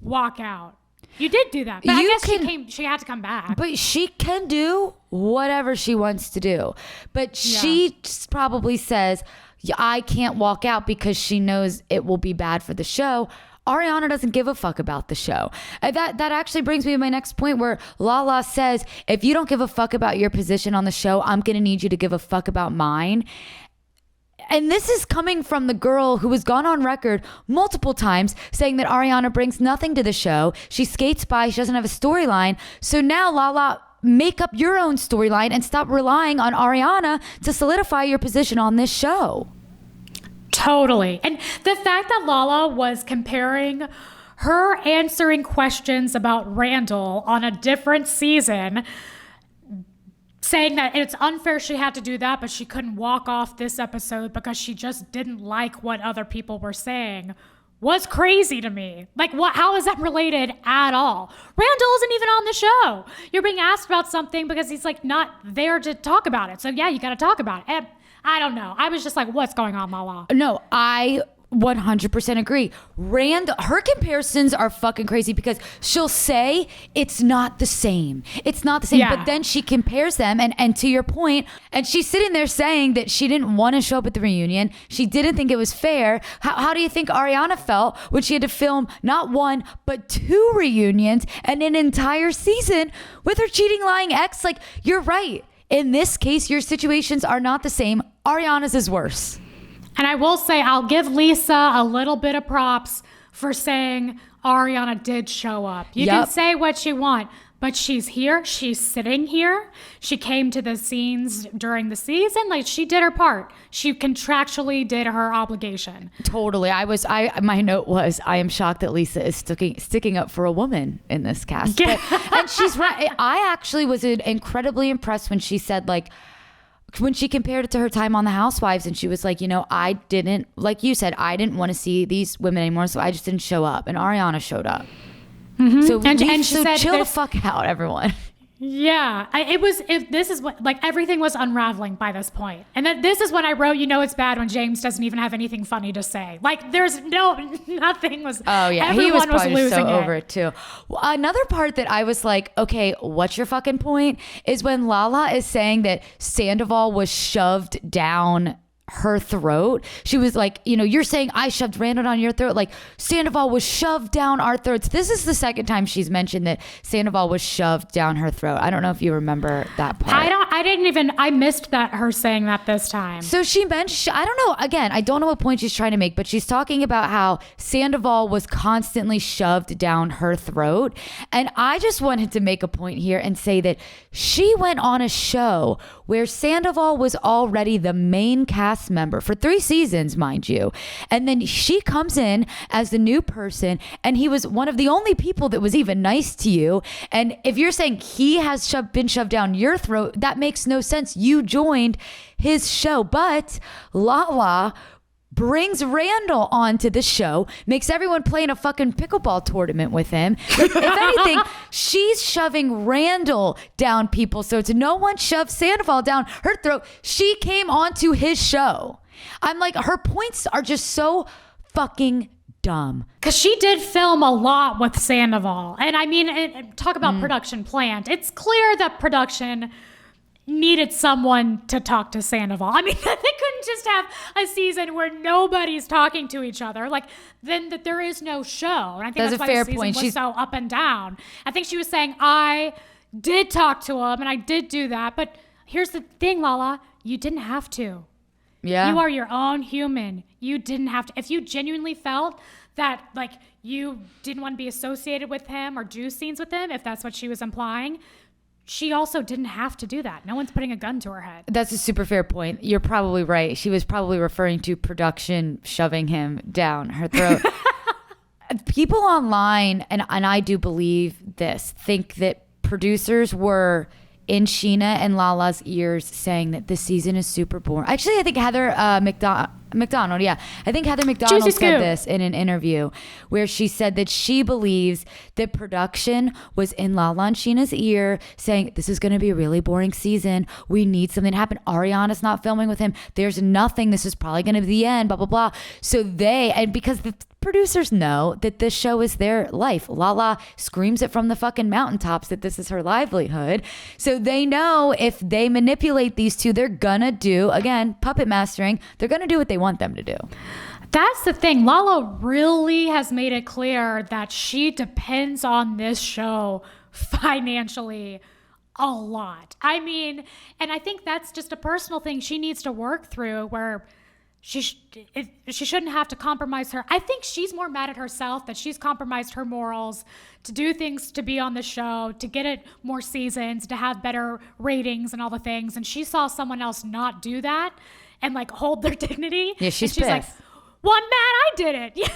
walk out. You did do that. But I guess she had to come back. But she can do whatever she wants to do. But she probably says, I can't walk out because she knows it will be bad for the show. Ariana doesn't give a fuck about the show. That actually brings me to my next point where Lala says, if you don't give a fuck about your position on the show, I'm going to need you to give a fuck about mine. And this is coming from the girl who has gone on record multiple times saying that Ariana brings nothing to the show. She skates by. She doesn't have a storyline. So now, Lala, make up your own storyline and stop relying on Ariana to solidify your position on this show. Totally. And the fact that Lala was comparing her answering questions about Randall on a different season, saying that it's unfair she had to do that, but she couldn't walk off this episode because she just didn't like what other people were saying, was crazy to me. Like, what? How is that related at all? Randall isn't even on the show. You're being asked about something because he's like not there to talk about it. So yeah, you got to talk about it. And I don't know. I was just like, what's going on, Lala? No, I 100% agree. Her comparisons are fucking crazy because she'll say it's not the same. It's not the same. Yeah. But then she compares them. And to your point, and she's sitting there saying that she didn't want to show up at the reunion. She didn't think it was fair. How do you think Ariana felt when she had to film not one, but 2 reunions and an entire season with her cheating, lying ex? Like, you're right. In this case, your situations are not the same. Ariana's is worse. And I will say, I'll give Lisa a little bit of props for saying Ariana did show up. You can say what you want, but she's here. She's sitting here. She came to the scenes during the season. Like, she did her part. She contractually did her obligation. Totally. My note was, I am shocked that Lisa is sticking up for a woman in this cast. And she's right. I actually was incredibly impressed when she said, like, when she compared it to her time on The Housewives, and she was like, I didn't, like you said, I didn't want to see these women anymore, so I just didn't show up. And Ariana showed up. Mm-hmm. So, and she said, chill the fuck out, everyone. Yeah, this is what, like, everything was unraveling by this point. And then this is when I wrote, it's bad when James doesn't even have anything funny to say. Like, there's nothing was, oh yeah, everyone he was losing so it. over it too. Well, another part that I was like, okay, what's your fucking point? Is when Lala is saying that Sandoval was shoved down her throat. She was like, you're saying I shoved Randall down your throat. Like, Sandoval was shoved down our throats. This is the second time she's mentioned that Sandoval was shoved down her throat. I don't know if you remember that part. I missed her saying that this time. So she mentioned, I don't know, again, I don't know what point she's trying to make, but she's talking about how Sandoval was constantly shoved down her throat. And I just wanted to make a point here and say that she went on a show where Sandoval was already the main cast member for 3 seasons, mind you. And then she comes in as the new person, and he was one of the only people that was even nice to you. And if you're saying he has been shoved down your throat, that makes no sense. You joined his show. But Lala brings Randall onto the show, makes everyone play in a fucking pickleball tournament with him. If anything, she's shoving Randall down people's throats. No one shoved Sandoval down her throat. She came onto his show. I'm like, her points are just so fucking dumb. Because she did film a lot with Sandoval. And I mean, talk about production planned. It's clear that production needed someone to talk to Sandoval. I mean, they couldn't just have a season where nobody's talking to each other. Like, then that there is no show. And I think that's why the season was so up and down. I think she was saying, I did talk to him and I did do that. But here's the thing, Lala, you didn't have to. Yeah. You are your own human. You didn't have to. If you genuinely felt that, like, you didn't want to be associated with him or do scenes with him, if that's what she was implying, she also didn't have to do that. No one's putting a gun to her head. That's a super fair point. You're probably right. She was probably referring to production shoving him down her throat. People online, and I do believe this, think that producers were in Scheana and Lala's ears saying that this season is super boring. Actually, I think Heather McDonald, yeah. I think Heather McDonald said this in an interview where she said that she believes that production was in Lala and Scheana's ear saying, this is going to be a really boring season. We need something to happen. Ariana's not filming with him. There's nothing. This is probably going to be the end, blah, blah, blah. So because the producers know that this show is their life. Lala screams it from the fucking mountaintops that this is her livelihood. So they know if they manipulate these two, they're gonna do, again, puppet mastering, they're gonna do what they want them to do. That's the thing. Lala really has made it clear that she depends on this show financially a lot. I mean, and I think that's just a personal thing she needs to work through, where she shouldn't have to compromise her. I think she's more mad at herself that she's compromised her morals to do things, to be on the show, to get it more seasons, to have better ratings and all the things. And she saw someone else not do that and like hold their dignity. Yeah, she's like, pissed. well, I'm mad I did it.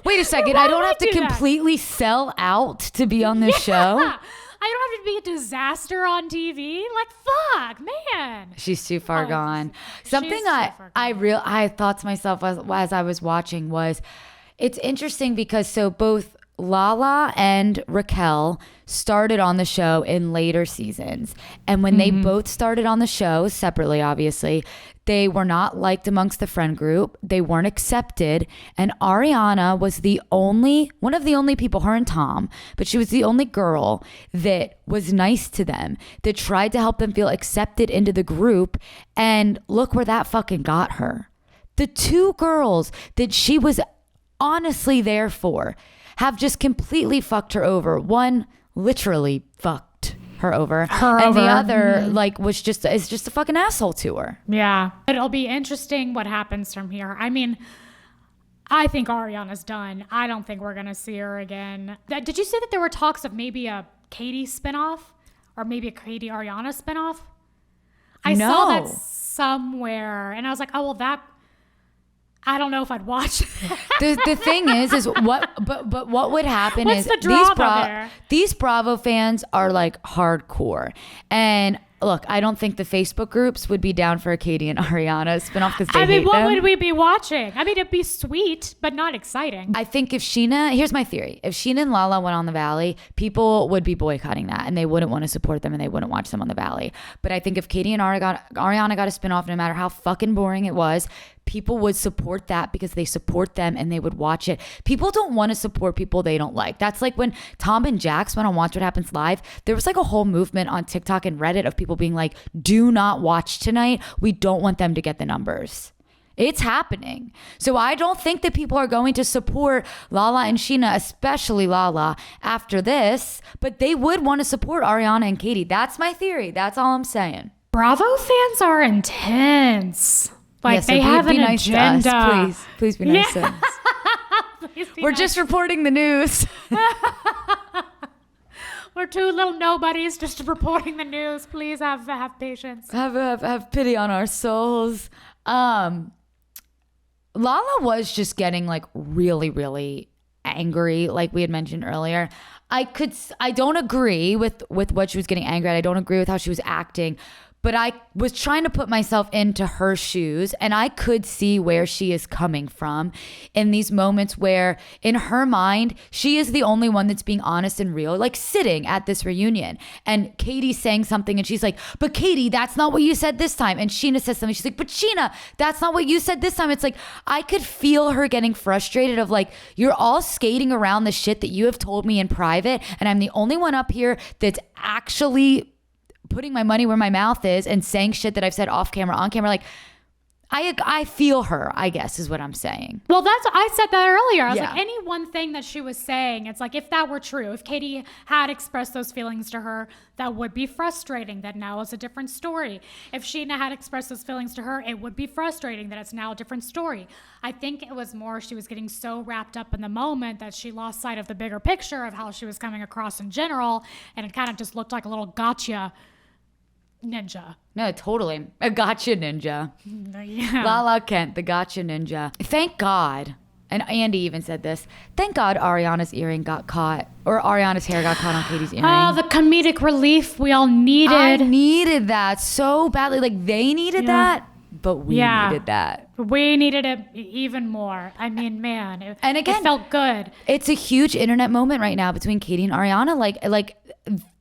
Wait a second. I don't have to completely sell out to be on this show. I don't have to be a disaster on TV. Like, fuck, man. She's too far gone. Something I thought to myself as I was watching was, it's interesting because so both Lala and Raquel started on the show in later seasons. And when they both started on the show, separately obviously, they were not liked amongst the friend group. They weren't accepted. And Ariana was one of the only people, her and Tom, but she was the only girl that was nice to them, that tried to help them feel accepted into the group. And look where that fucking got her. The two girls that she was honestly there for have just completely fucked her over. One literally fucked her over. The other is just a fucking asshole to her. Yeah. It'll be interesting what happens from here. I mean, I think Ariana's done. I don't think we're going to see her again. Did you say that there were talks of maybe a Katie spinoff or maybe a Katie Ariana spinoff? I saw that somewhere and I was like, oh, well, I don't know if I'd watch that. The thing is what would happen What's is the drama these Bravo fans are like hardcore. And look, I don't think the Facebook groups would be down for a Katie and Ariana spinoff because they hate what them. would we be watching? I mean, it'd be sweet, but not exciting. I think here's my theory. If Scheana and Lala went on the Valley, people would be boycotting that and they wouldn't want to support them and they wouldn't watch them on the Valley. But I think if Katie and Ariana got a spinoff, no matter how fucking boring it was, people would support that because they support them and they would watch it. People don't want to support people they don't like. That's like when Tom and Jax went on Watch What Happens Live. There was like a whole movement on TikTok and Reddit of people being like, do not watch tonight. We don't want them to get the numbers. It's happening. So I don't think that people are going to support Lala and Scheana, especially Lala, after this, but they would want to support Ariana and Katie. That's my theory. That's all I'm saying. Bravo fans are intense. Like, so they have an nice agenda. To us. Please be nice to us. We're just reporting the news. We're two little nobodies just reporting the news. Please have patience. Have pity on our souls. Lala was just getting like really, really angry, like we had mentioned earlier. I don't agree with what she was getting angry at. I don't agree with how she was acting. But I was trying to put myself into her shoes and I could see where she is coming from in these moments where in her mind, she is the only one that's being honest and real, like sitting at this reunion and Katie's saying something and she's like, but Katie, that's not what you said this time. And Scheana says something. She's like, but Scheana, that's not what you said this time. It's like, I could feel her getting frustrated of like, you're all skating around the shit that you have told me in private. And I'm the only one up here that's actually putting my money where my mouth is and saying shit that I've said off camera, on camera. Like, I feel her, I guess is what I'm saying. Well, I said that earlier. I was like, any one thing that she was saying, it's like, if that were true, if Katie had expressed those feelings to her, that would be frustrating. That now is a different story. If Scheana had expressed those feelings to her, it would be frustrating that it's now a different story. I think it was more she was getting so wrapped up in the moment that she lost sight of the bigger picture of how she was coming across in general. And it kind of just looked like a little gotcha ninja. No, totally. A gotcha ninja. Yeah. Lala Kent, the gotcha ninja. Thank God. And Andy even said this. Thank God Ariana's earring got caught, or Ariana's hair got caught on Katie's earring. Oh, the comedic relief we all needed. I needed that so badly. Like they needed that, but we needed that. We needed it even more. I mean, man, it felt good. It's a huge internet moment right now between Katie and Ariana. Like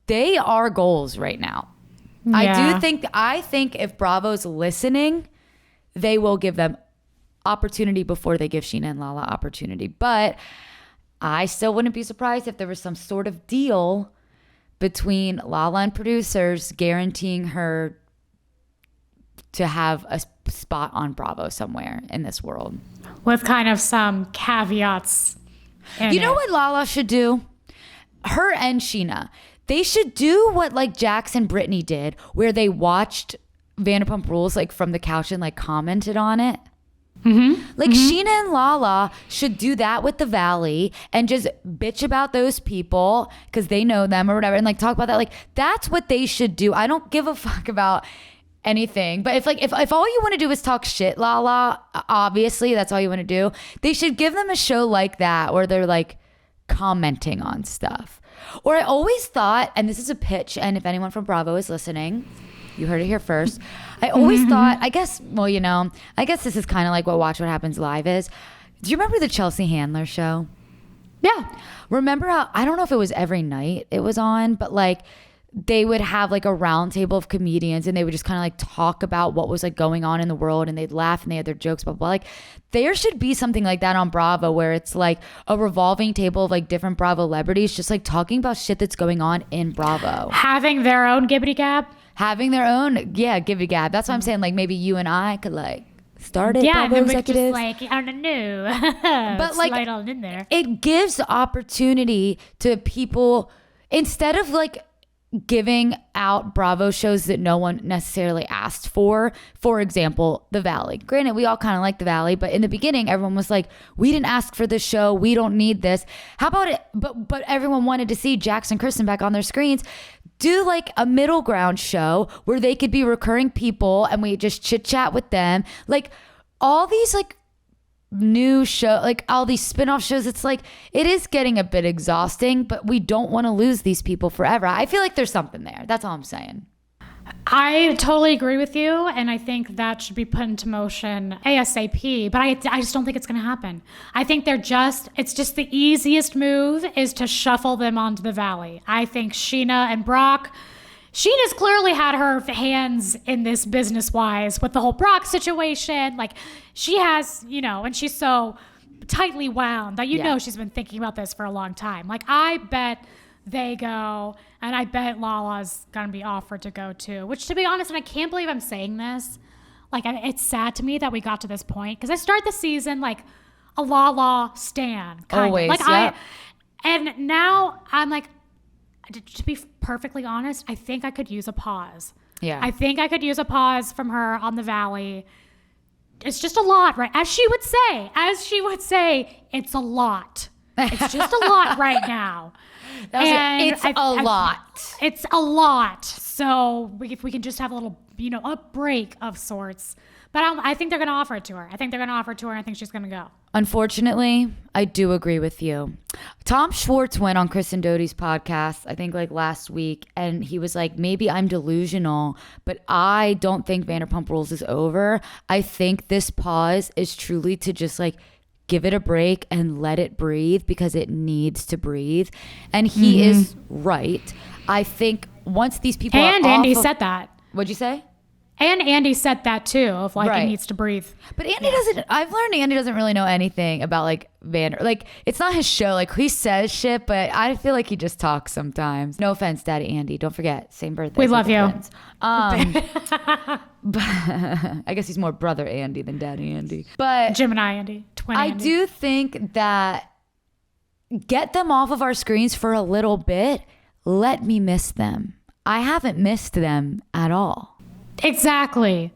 they are goals right now. Yeah. I think if Bravo's listening, they will give them opportunity before they give Scheana and Lala opportunity. But I still wouldn't be surprised if there was some sort of deal between Lala and producers guaranteeing her to have a spot on Bravo somewhere in this world. With kind of some caveats. You know what Lala should do? Her and Scheana. They should do what like Jax and Brittany did, where they watched Vanderpump Rules like from the couch and like commented on it. Like Scheana and Lala should do that with the Valley and just bitch about those people because they know them or whatever, and like talk about that. Like that's what they should do. I don't give a fuck about anything. But if all you want to do is talk shit, Lala, obviously that's all you want to do. They should give them a show like that where they're like commenting on stuff. Or I always thought, and this is a pitch, and if anyone from Bravo is listening, you heard it here first. I always thought, I guess this is kind of like what Watch What Happens Live is. Do you remember the Chelsea Handler show? Yeah. Remember how, I don't know if it was every night it was on, but like they would have like a round table of comedians and they would just kind of like talk about what was like going on in the world and they'd laugh and they had their jokes, blah, blah, blah. Like there should be something like that on Bravo where it's like a revolving table of like different Bravo celebrities just like talking about shit that's going on in Bravo. Having their own gibbity gab. Having their own, yeah, give it a gab. That's what I'm saying. Like maybe you and I could like start it. Yeah, Bravo and we executives. just like, I don't know. But like, slide on in there. It gives the opportunity to people instead of like giving out Bravo shows that no one necessarily asked for. For example, The Valley. Granted, we all kind of like The Valley, but in the beginning, everyone was like, we didn't ask for this show. We don't need this. How about it? But everyone wanted to see Jax and Kristen back on their screens. Do like a middle ground show where they could be recurring people and we just chit chat with them. Like all these like new show, like all these spin-off shows, it's like it is getting a bit exhausting, but we don't want to lose these people forever. I feel like there's something there. That's all I'm saying. I totally agree with you, and I think that should be put into motion ASAP, but I just don't think it's going to happen. I think it's just the easiest move is to shuffle them onto the Valley. I think Scheana and Brock, Sheena's clearly had her hands in this business-wise with the whole Brock situation. Like, she has, and she's so tightly wound that know she's been thinking about this for a long time. Like, I bet they go, and I bet Lala's going to be offered to go too, which, to be honest, and I can't believe I'm saying this, like, it's sad to me that we got to this point, because I start the season like a Lala stan. Always, like, yeah. And now I'm like, to be perfectly honest, I think I could use a pause. Yeah. I think I could use a pause from her on the Valley. It's just a lot, right? As she would say, it's a lot. It's just a lot right now. It's a lot. It's a lot. So if we can just have a little, a break of sorts. But I think they're going to offer it to her. And I think she's going to go. Unfortunately, I do agree with you. Tom Schwartz went on Kristen Doute's podcast, I think like last week, and he was like, maybe I'm delusional, but I don't think Vanderpump Rules is over. I think this pause is truly to just like give it a break and let it breathe because it needs to breathe. And he is right. I think once these people and Andy said that. What'd you say? And Andy said that too, of like it needs to breathe. But Andy doesn't, I've learned Andy doesn't really know anything about like like it's not his show. Like he says shit, but I feel like he just talks sometimes. No offense, Daddy Andy. Don't forget, same birthday. We love you. But I guess he's more brother Andy than Daddy Andy. But Gemini Andy, twin Andy. I do think that get them off of our screens for a little bit. Let me miss them. I haven't missed them at all. Exactly.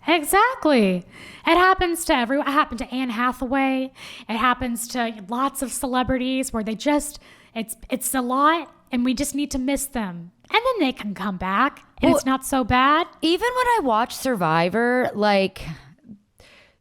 It happens to everyone. It happened to Anne Hathaway. It happens to lots of celebrities where they just, it's a lot and we just need to miss them. And then they can come back and it's not so bad. Even when I watch Survivor, like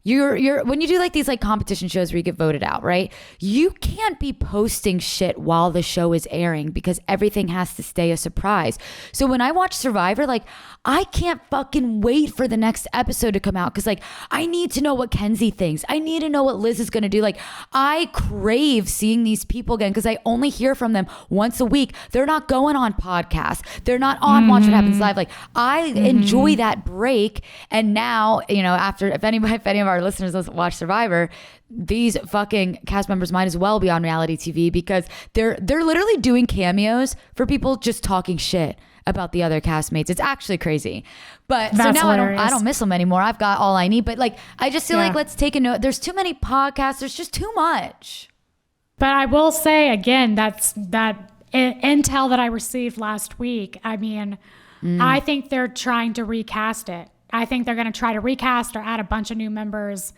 you're when you do like these like competition shows where you get voted out, right? You can't be posting shit while the show is airing because everything has to stay a surprise. So when I watch Survivor, like I can't fucking wait for the next episode to come out because like I need to know what Kenzie thinks. I need to know what Liz is gonna do. Like I crave seeing these people again because I only hear from them once a week. They're not going on podcasts. They're not on Watch What Happens Live. Like I enjoy that break. And now, after if any of our listeners watch Survivor, these fucking cast members might as well be on reality TV because they're literally doing cameos for people just talking shit about the other castmates. It's actually crazy. But so now I don't miss them anymore. I've got all I need. But like I just feel like let's take a note. There's too many podcasts. There's just too much. But I will say again, that intel that I received last week. I mean, I think they're trying to recast it. I think they're going to try to recast or add a bunch of new members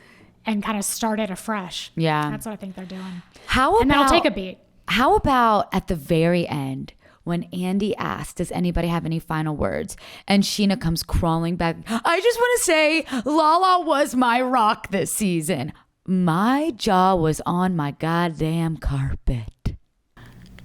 and kind of start it afresh. Yeah. That's what I think they're doing. And that'll take a beat. How about at the very end when Andy asked, does anybody have any final words? And Scheana comes crawling back. I just want to say Lala was my rock this season. My jaw was on my goddamn carpet.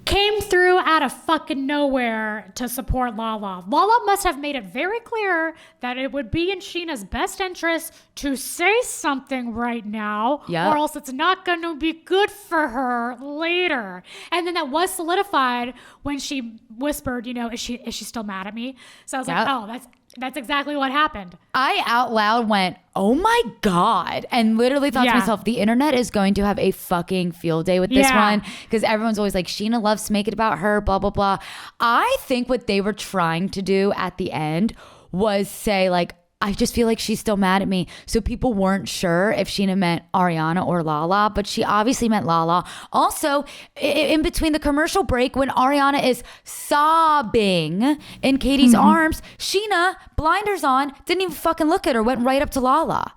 Came through out of fucking nowhere to support Lala. Lala must have made it very clear that it would be in Scheana's best interest to say something right now, or else it's not going to be good for her later. And then that was solidified when she whispered, is she still mad at me? So I was like, oh, that's exactly what happened. I out loud went, oh my God. And literally thought to myself, the internet is going to have a fucking field day with this one. Because everyone's always like, Scheana loves to make it about her, blah, blah, blah. I think what they were trying to do at the end was say like, I just feel like she's still mad at me. So people weren't sure if Scheana meant Ariana or Lala, but she obviously meant Lala. Also, in between the commercial break, when Ariana is sobbing in Katie's arms, Scheana, blinders on, didn't even fucking look at her, went right up to Lala.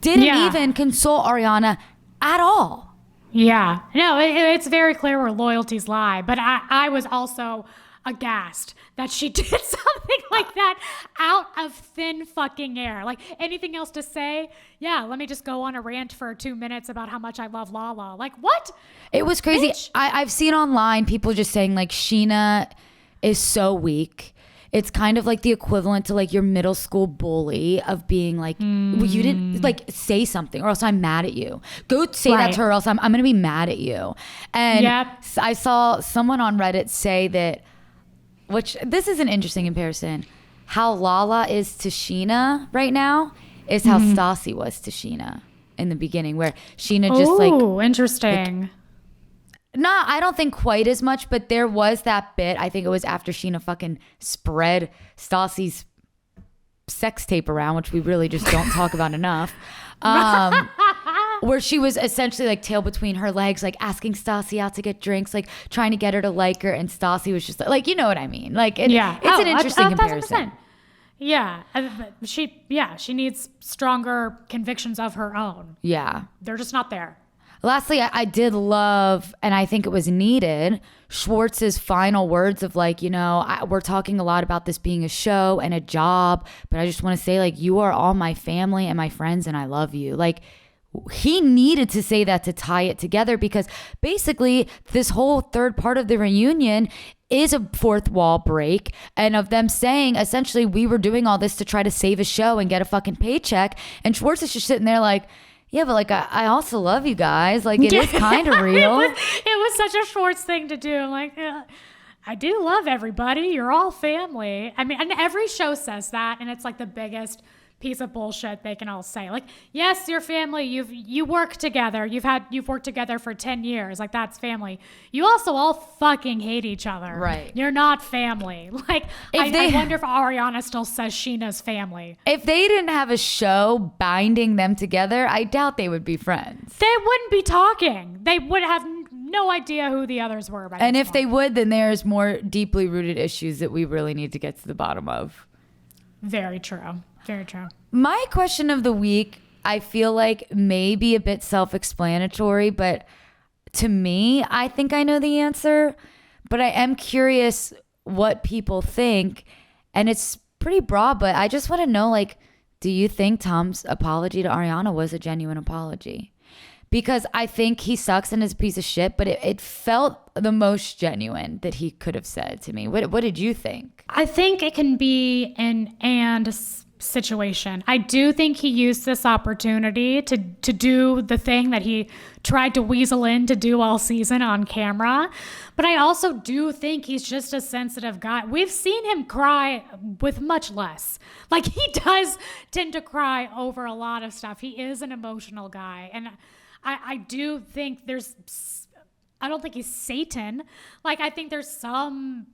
Didn't even console Ariana at all. Yeah. No, it's very clear where loyalties lie. But I was also aghast that she did something like that out of thin fucking air. Like, anything else to say? Yeah, let me just go on a rant for 2 minutes about how much I love Lala. Like, what? It was crazy. I've seen online people just saying like Scheana is so weak. It's kind of like the equivalent to like your middle school bully of being like, well, you didn't like say something or else I'm mad at you. Go say that to her or else I'm going to be mad at you. And I saw someone on Reddit say that, which this is an interesting comparison, how Lala is to Scheana right now is how Stassi was to Scheana in the beginning, where Scheana just like... Oh, interesting. I don't think quite as much, but there was that bit, I think it was after Scheana fucking spread Stassi's sex tape around, which we really just don't talk about enough. Where she was essentially like tail between her legs, like asking Stassi out to get drinks, like trying to get her to like her. And Stassi was just like, you know what I mean? Like, it's an interesting comparison. Yeah. She needs stronger convictions of her own. Yeah. They're just not there. Lastly, I did love, and I think it was needed, Schwartz's final words of like, we're talking a lot about this being a show and a job, but I just want to say like, you are all my family and my friends and I love you. Like, he needed to say that to tie it together, because basically this whole third part of the reunion is a fourth wall break, and of them saying essentially we were doing all this to try to save a show and get a fucking paycheck. And Schwartz is just sitting there like, yeah, but like I also love you guys. Like, it is kind of real. It was such a Schwartz thing to do. Like, I do love everybody. You're all family. I mean, and every show says that, and it's like the biggest piece of bullshit they can all say. Like, yes, your family, you work together. You've worked together for 10 years. Like, that's family. You also all fucking hate each other. Right. You're not family. Like, I wonder if Ariana still says Scheana's family. If they didn't have a show binding them together, I doubt they would be friends. They wouldn't be talking. They would have no idea who the others were. And if they would, then there's more deeply rooted issues that we really need to get to the bottom of. Very true. Very true. My question of the week, I feel like may be a bit self-explanatory, but to me, I think I know the answer. But I am curious what people think. And it's pretty broad, but I just want to know, like, do you think Tom's apology to Ariana was a genuine apology? Because I think he sucks and is a piece of shit, but it felt the most genuine that he could have said to me. What did you think? I think it can be an and situation. I do think he used this opportunity to do the thing that he tried to weasel in to do all season on camera. But I also do think he's just a sensitive guy. We've seen him cry with much less. Like, he does tend to cry over a lot of stuff. He is an emotional guy. And I do think I don't think he's Satan. Like, I think there's some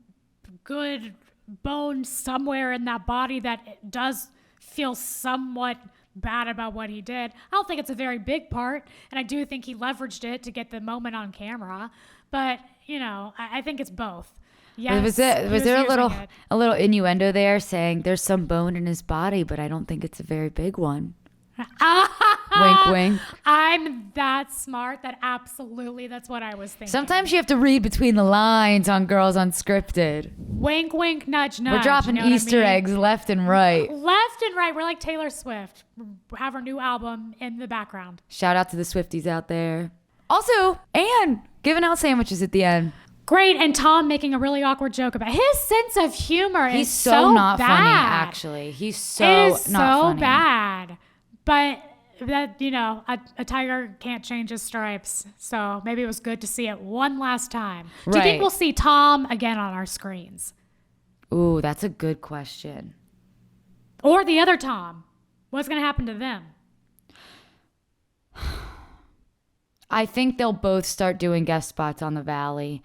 good bone somewhere in that body that does feel somewhat bad about what he did. I don't think it's a very big part, and I do think he leveraged it to get the moment on camera. But, I think it's both. Yes, was there a little innuendo there saying there's some bone in his body, but I don't think it's a very big one? Wink, wink. I'm that smart that absolutely that's what I was thinking. Sometimes you have to read between the lines on Girls Unscripted. Wink, wink, nudge, nudge. We're dropping Easter eggs left and right. Left and right. We're like Taylor Swift. We have our new album in the background. Shout out to the Swifties out there. Also, Anne giving out sandwiches at the end. Great. And Tom making a really awkward joke about his sense of humor. He's is so not bad. funny, actually. He's so it is not so funny. bad. But that, you know, a tiger can't change his stripes. So maybe it was good to see it one last time. Do you think Right. we'll see Tom again on our screens? Ooh, that's a good question. Or the other Tom? What's going to happen to them? I think they'll both start doing guest spots on the Valley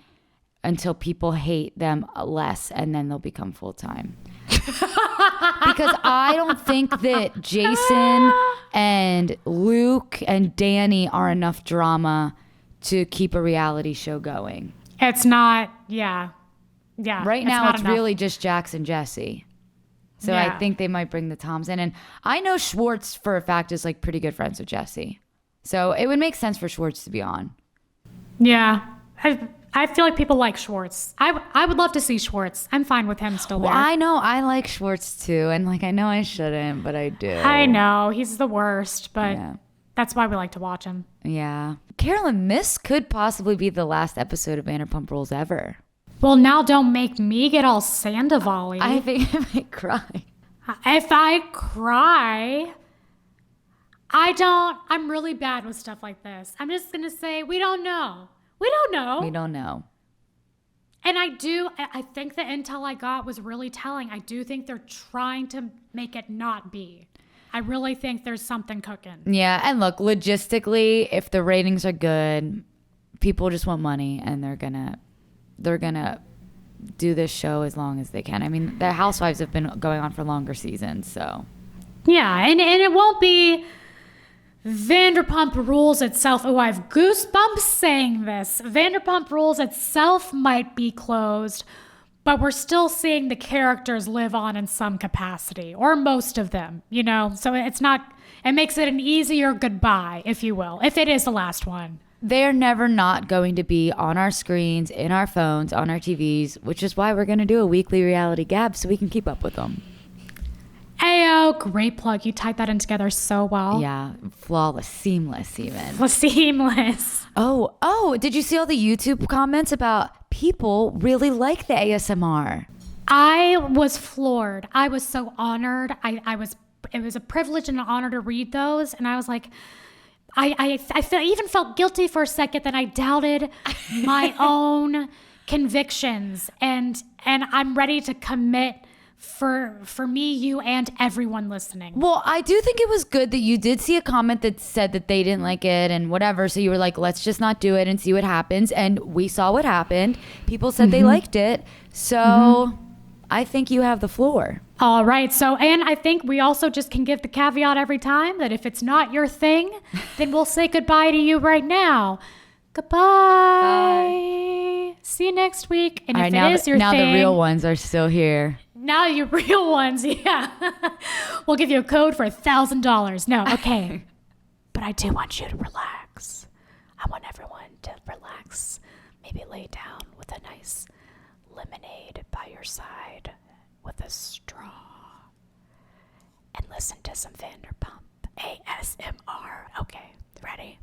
until people hate them less, and then they'll become full-time. Because I don't think that Jason and Luke and Danny are enough drama to keep a reality show going. It's not, yeah. Right now, it's really just Jax and Jesse. So Yeah. I think they might bring the Toms in. And I know Schwartz, for a fact, is like pretty good friends with Jesse. So it would make sense for Schwartz to be on. Yeah. I feel like people like Schwartz. I would love to see Schwartz. I'm fine with him still there. Well, I know I like Schwartz too. And like, I know I shouldn't, but I do. I know. He's the worst, but Yeah. that's why we like to watch him. Yeah. Carolyn, this could possibly be the last episode of Vanderpump Rules ever. Well, now don't make me get all Sandoval-y. I think I might cry. If I cry, I'm really bad with stuff like this. I'm just going to say, we don't know. We don't know. We don't know. And I think the intel I got was really telling. I do think they're trying to make it not be. I really think there's something cooking. Yeah. And look, logistically, if the ratings are good, people just want money and they're going to do this show as long as they can. I mean, the Housewives have been going on for longer seasons, so. Yeah, and it won't be Vanderpump Rules itself. Oh, I have goosebumps saying this. Vanderpump Rules itself might be closed, but we're still seeing the characters live on in some capacity, or most of them, you know? So it makes it an easier goodbye, if you will, if it is the last one. They're never not going to be on our screens, in our phones, on our TVs, which is why we're going to do a weekly reality gab so we can keep up with them. Ayo, great plug. You tied that in together so well. Yeah, flawless, seamless even. Seamless. Oh, did you see all the YouTube comments about people really like the ASMR? I was floored. I was so honored. It was a privilege and an honor to read those. And I was like, I even felt guilty for a second that I doubted my own convictions. And I'm ready to commit for me, you, and everyone listening. Well, I do think it was good that you did see a comment that said that they didn't like it and whatever. So you were like, let's just not do it and see what happens. And we saw what happened. People said they liked it. So I think you have the floor. All right. So, and I think we also just can give the caveat every time that if it's not your thing, then we'll say goodbye to you right now. Goodbye. Bye. See you next week. And if it is your thing. Now the real ones are still here. Now your real ones, yeah. We'll give you a code for $1,000. No, okay. But I do want you to relax. I want everyone to relax. Maybe lay down with a nice lemonade by your side with a straw. And listen to some Vanderpump ASMR. Okay, ready?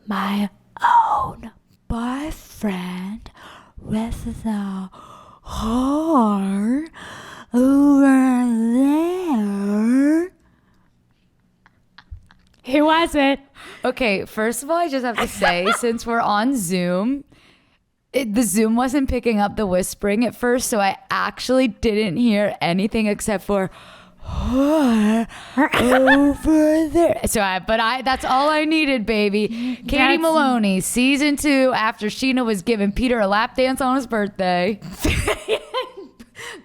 My own boyfriend with the whore over there. Who was it? Okay, first of all, I just have to say, since we're on Zoom, the Zoom wasn't picking up the whispering at first, so I actually didn't hear anything except for whore over there. So that's all I needed, baby. Katie Maloney, season 2, after Scheana was giving Peter a lap dance on his birthday.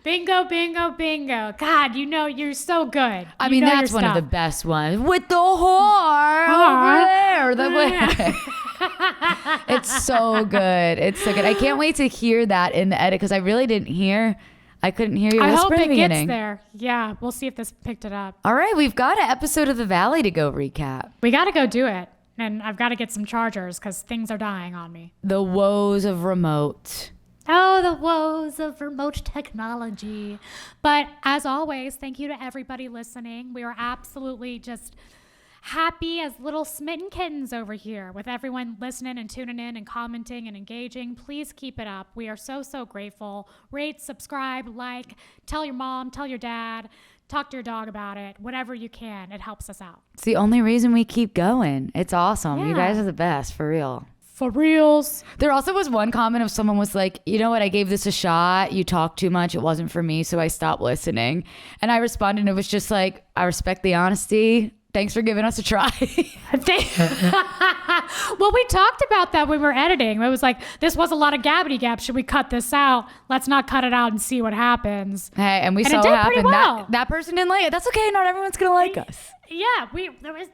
Bingo, bingo, bingo. God, you know, you're so good. I mean, that's one of the best ones. With the whore over there. It's so good. It's so good. I can't wait to hear that in the edit because I really didn't hear I couldn't hear you I whisper hope in the it beginning. gets there. Yeah, we'll see if this picked it up. All right, we've got an episode of The Valley to go recap. We got to go do it. And I've got to get some chargers because things are dying on me. The woes of remote. Oh, the woes of remote technology. But as always, thank you to everybody listening. We are absolutely just happy as little smitten kittens over here with everyone listening and tuning in and commenting and engaging. Please keep it up. We are so, so grateful. Rate, subscribe, like, tell your mom, tell your dad, talk to your dog about it, whatever you can. It helps us out. It's the only reason we keep going. It's awesome. You Yeah. guys are the best, for real. For reals. There also was one comment of someone was like, you know what, I gave this a shot. You talked too much. It wasn't for me, so I stopped listening. And I responded, and it was just like, I respect the honesty. Thanks for giving us a try. Well, we talked about that when we were editing. It was like, this was a lot of gabbity gab. Should we cut this out? Let's not cut it out and see what happens. Hey, and we And saw it what did pretty happened. well. That person didn't like it. That's okay. Not everyone's going to like us. Yeah,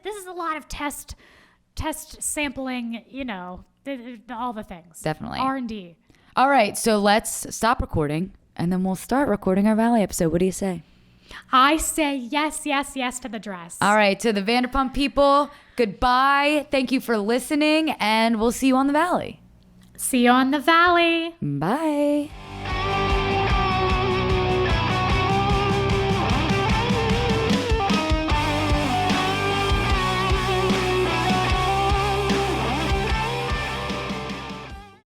this is a lot of test sampling, all the things. Definitely. R&D. All right, so let's stop recording, and then we'll start recording our Valley episode. What do you say? I say yes, yes, yes to the dress. All right, to the Vanderpump people, goodbye. Thank you for listening, and we'll see you on the Valley. See you on the Valley. Bye.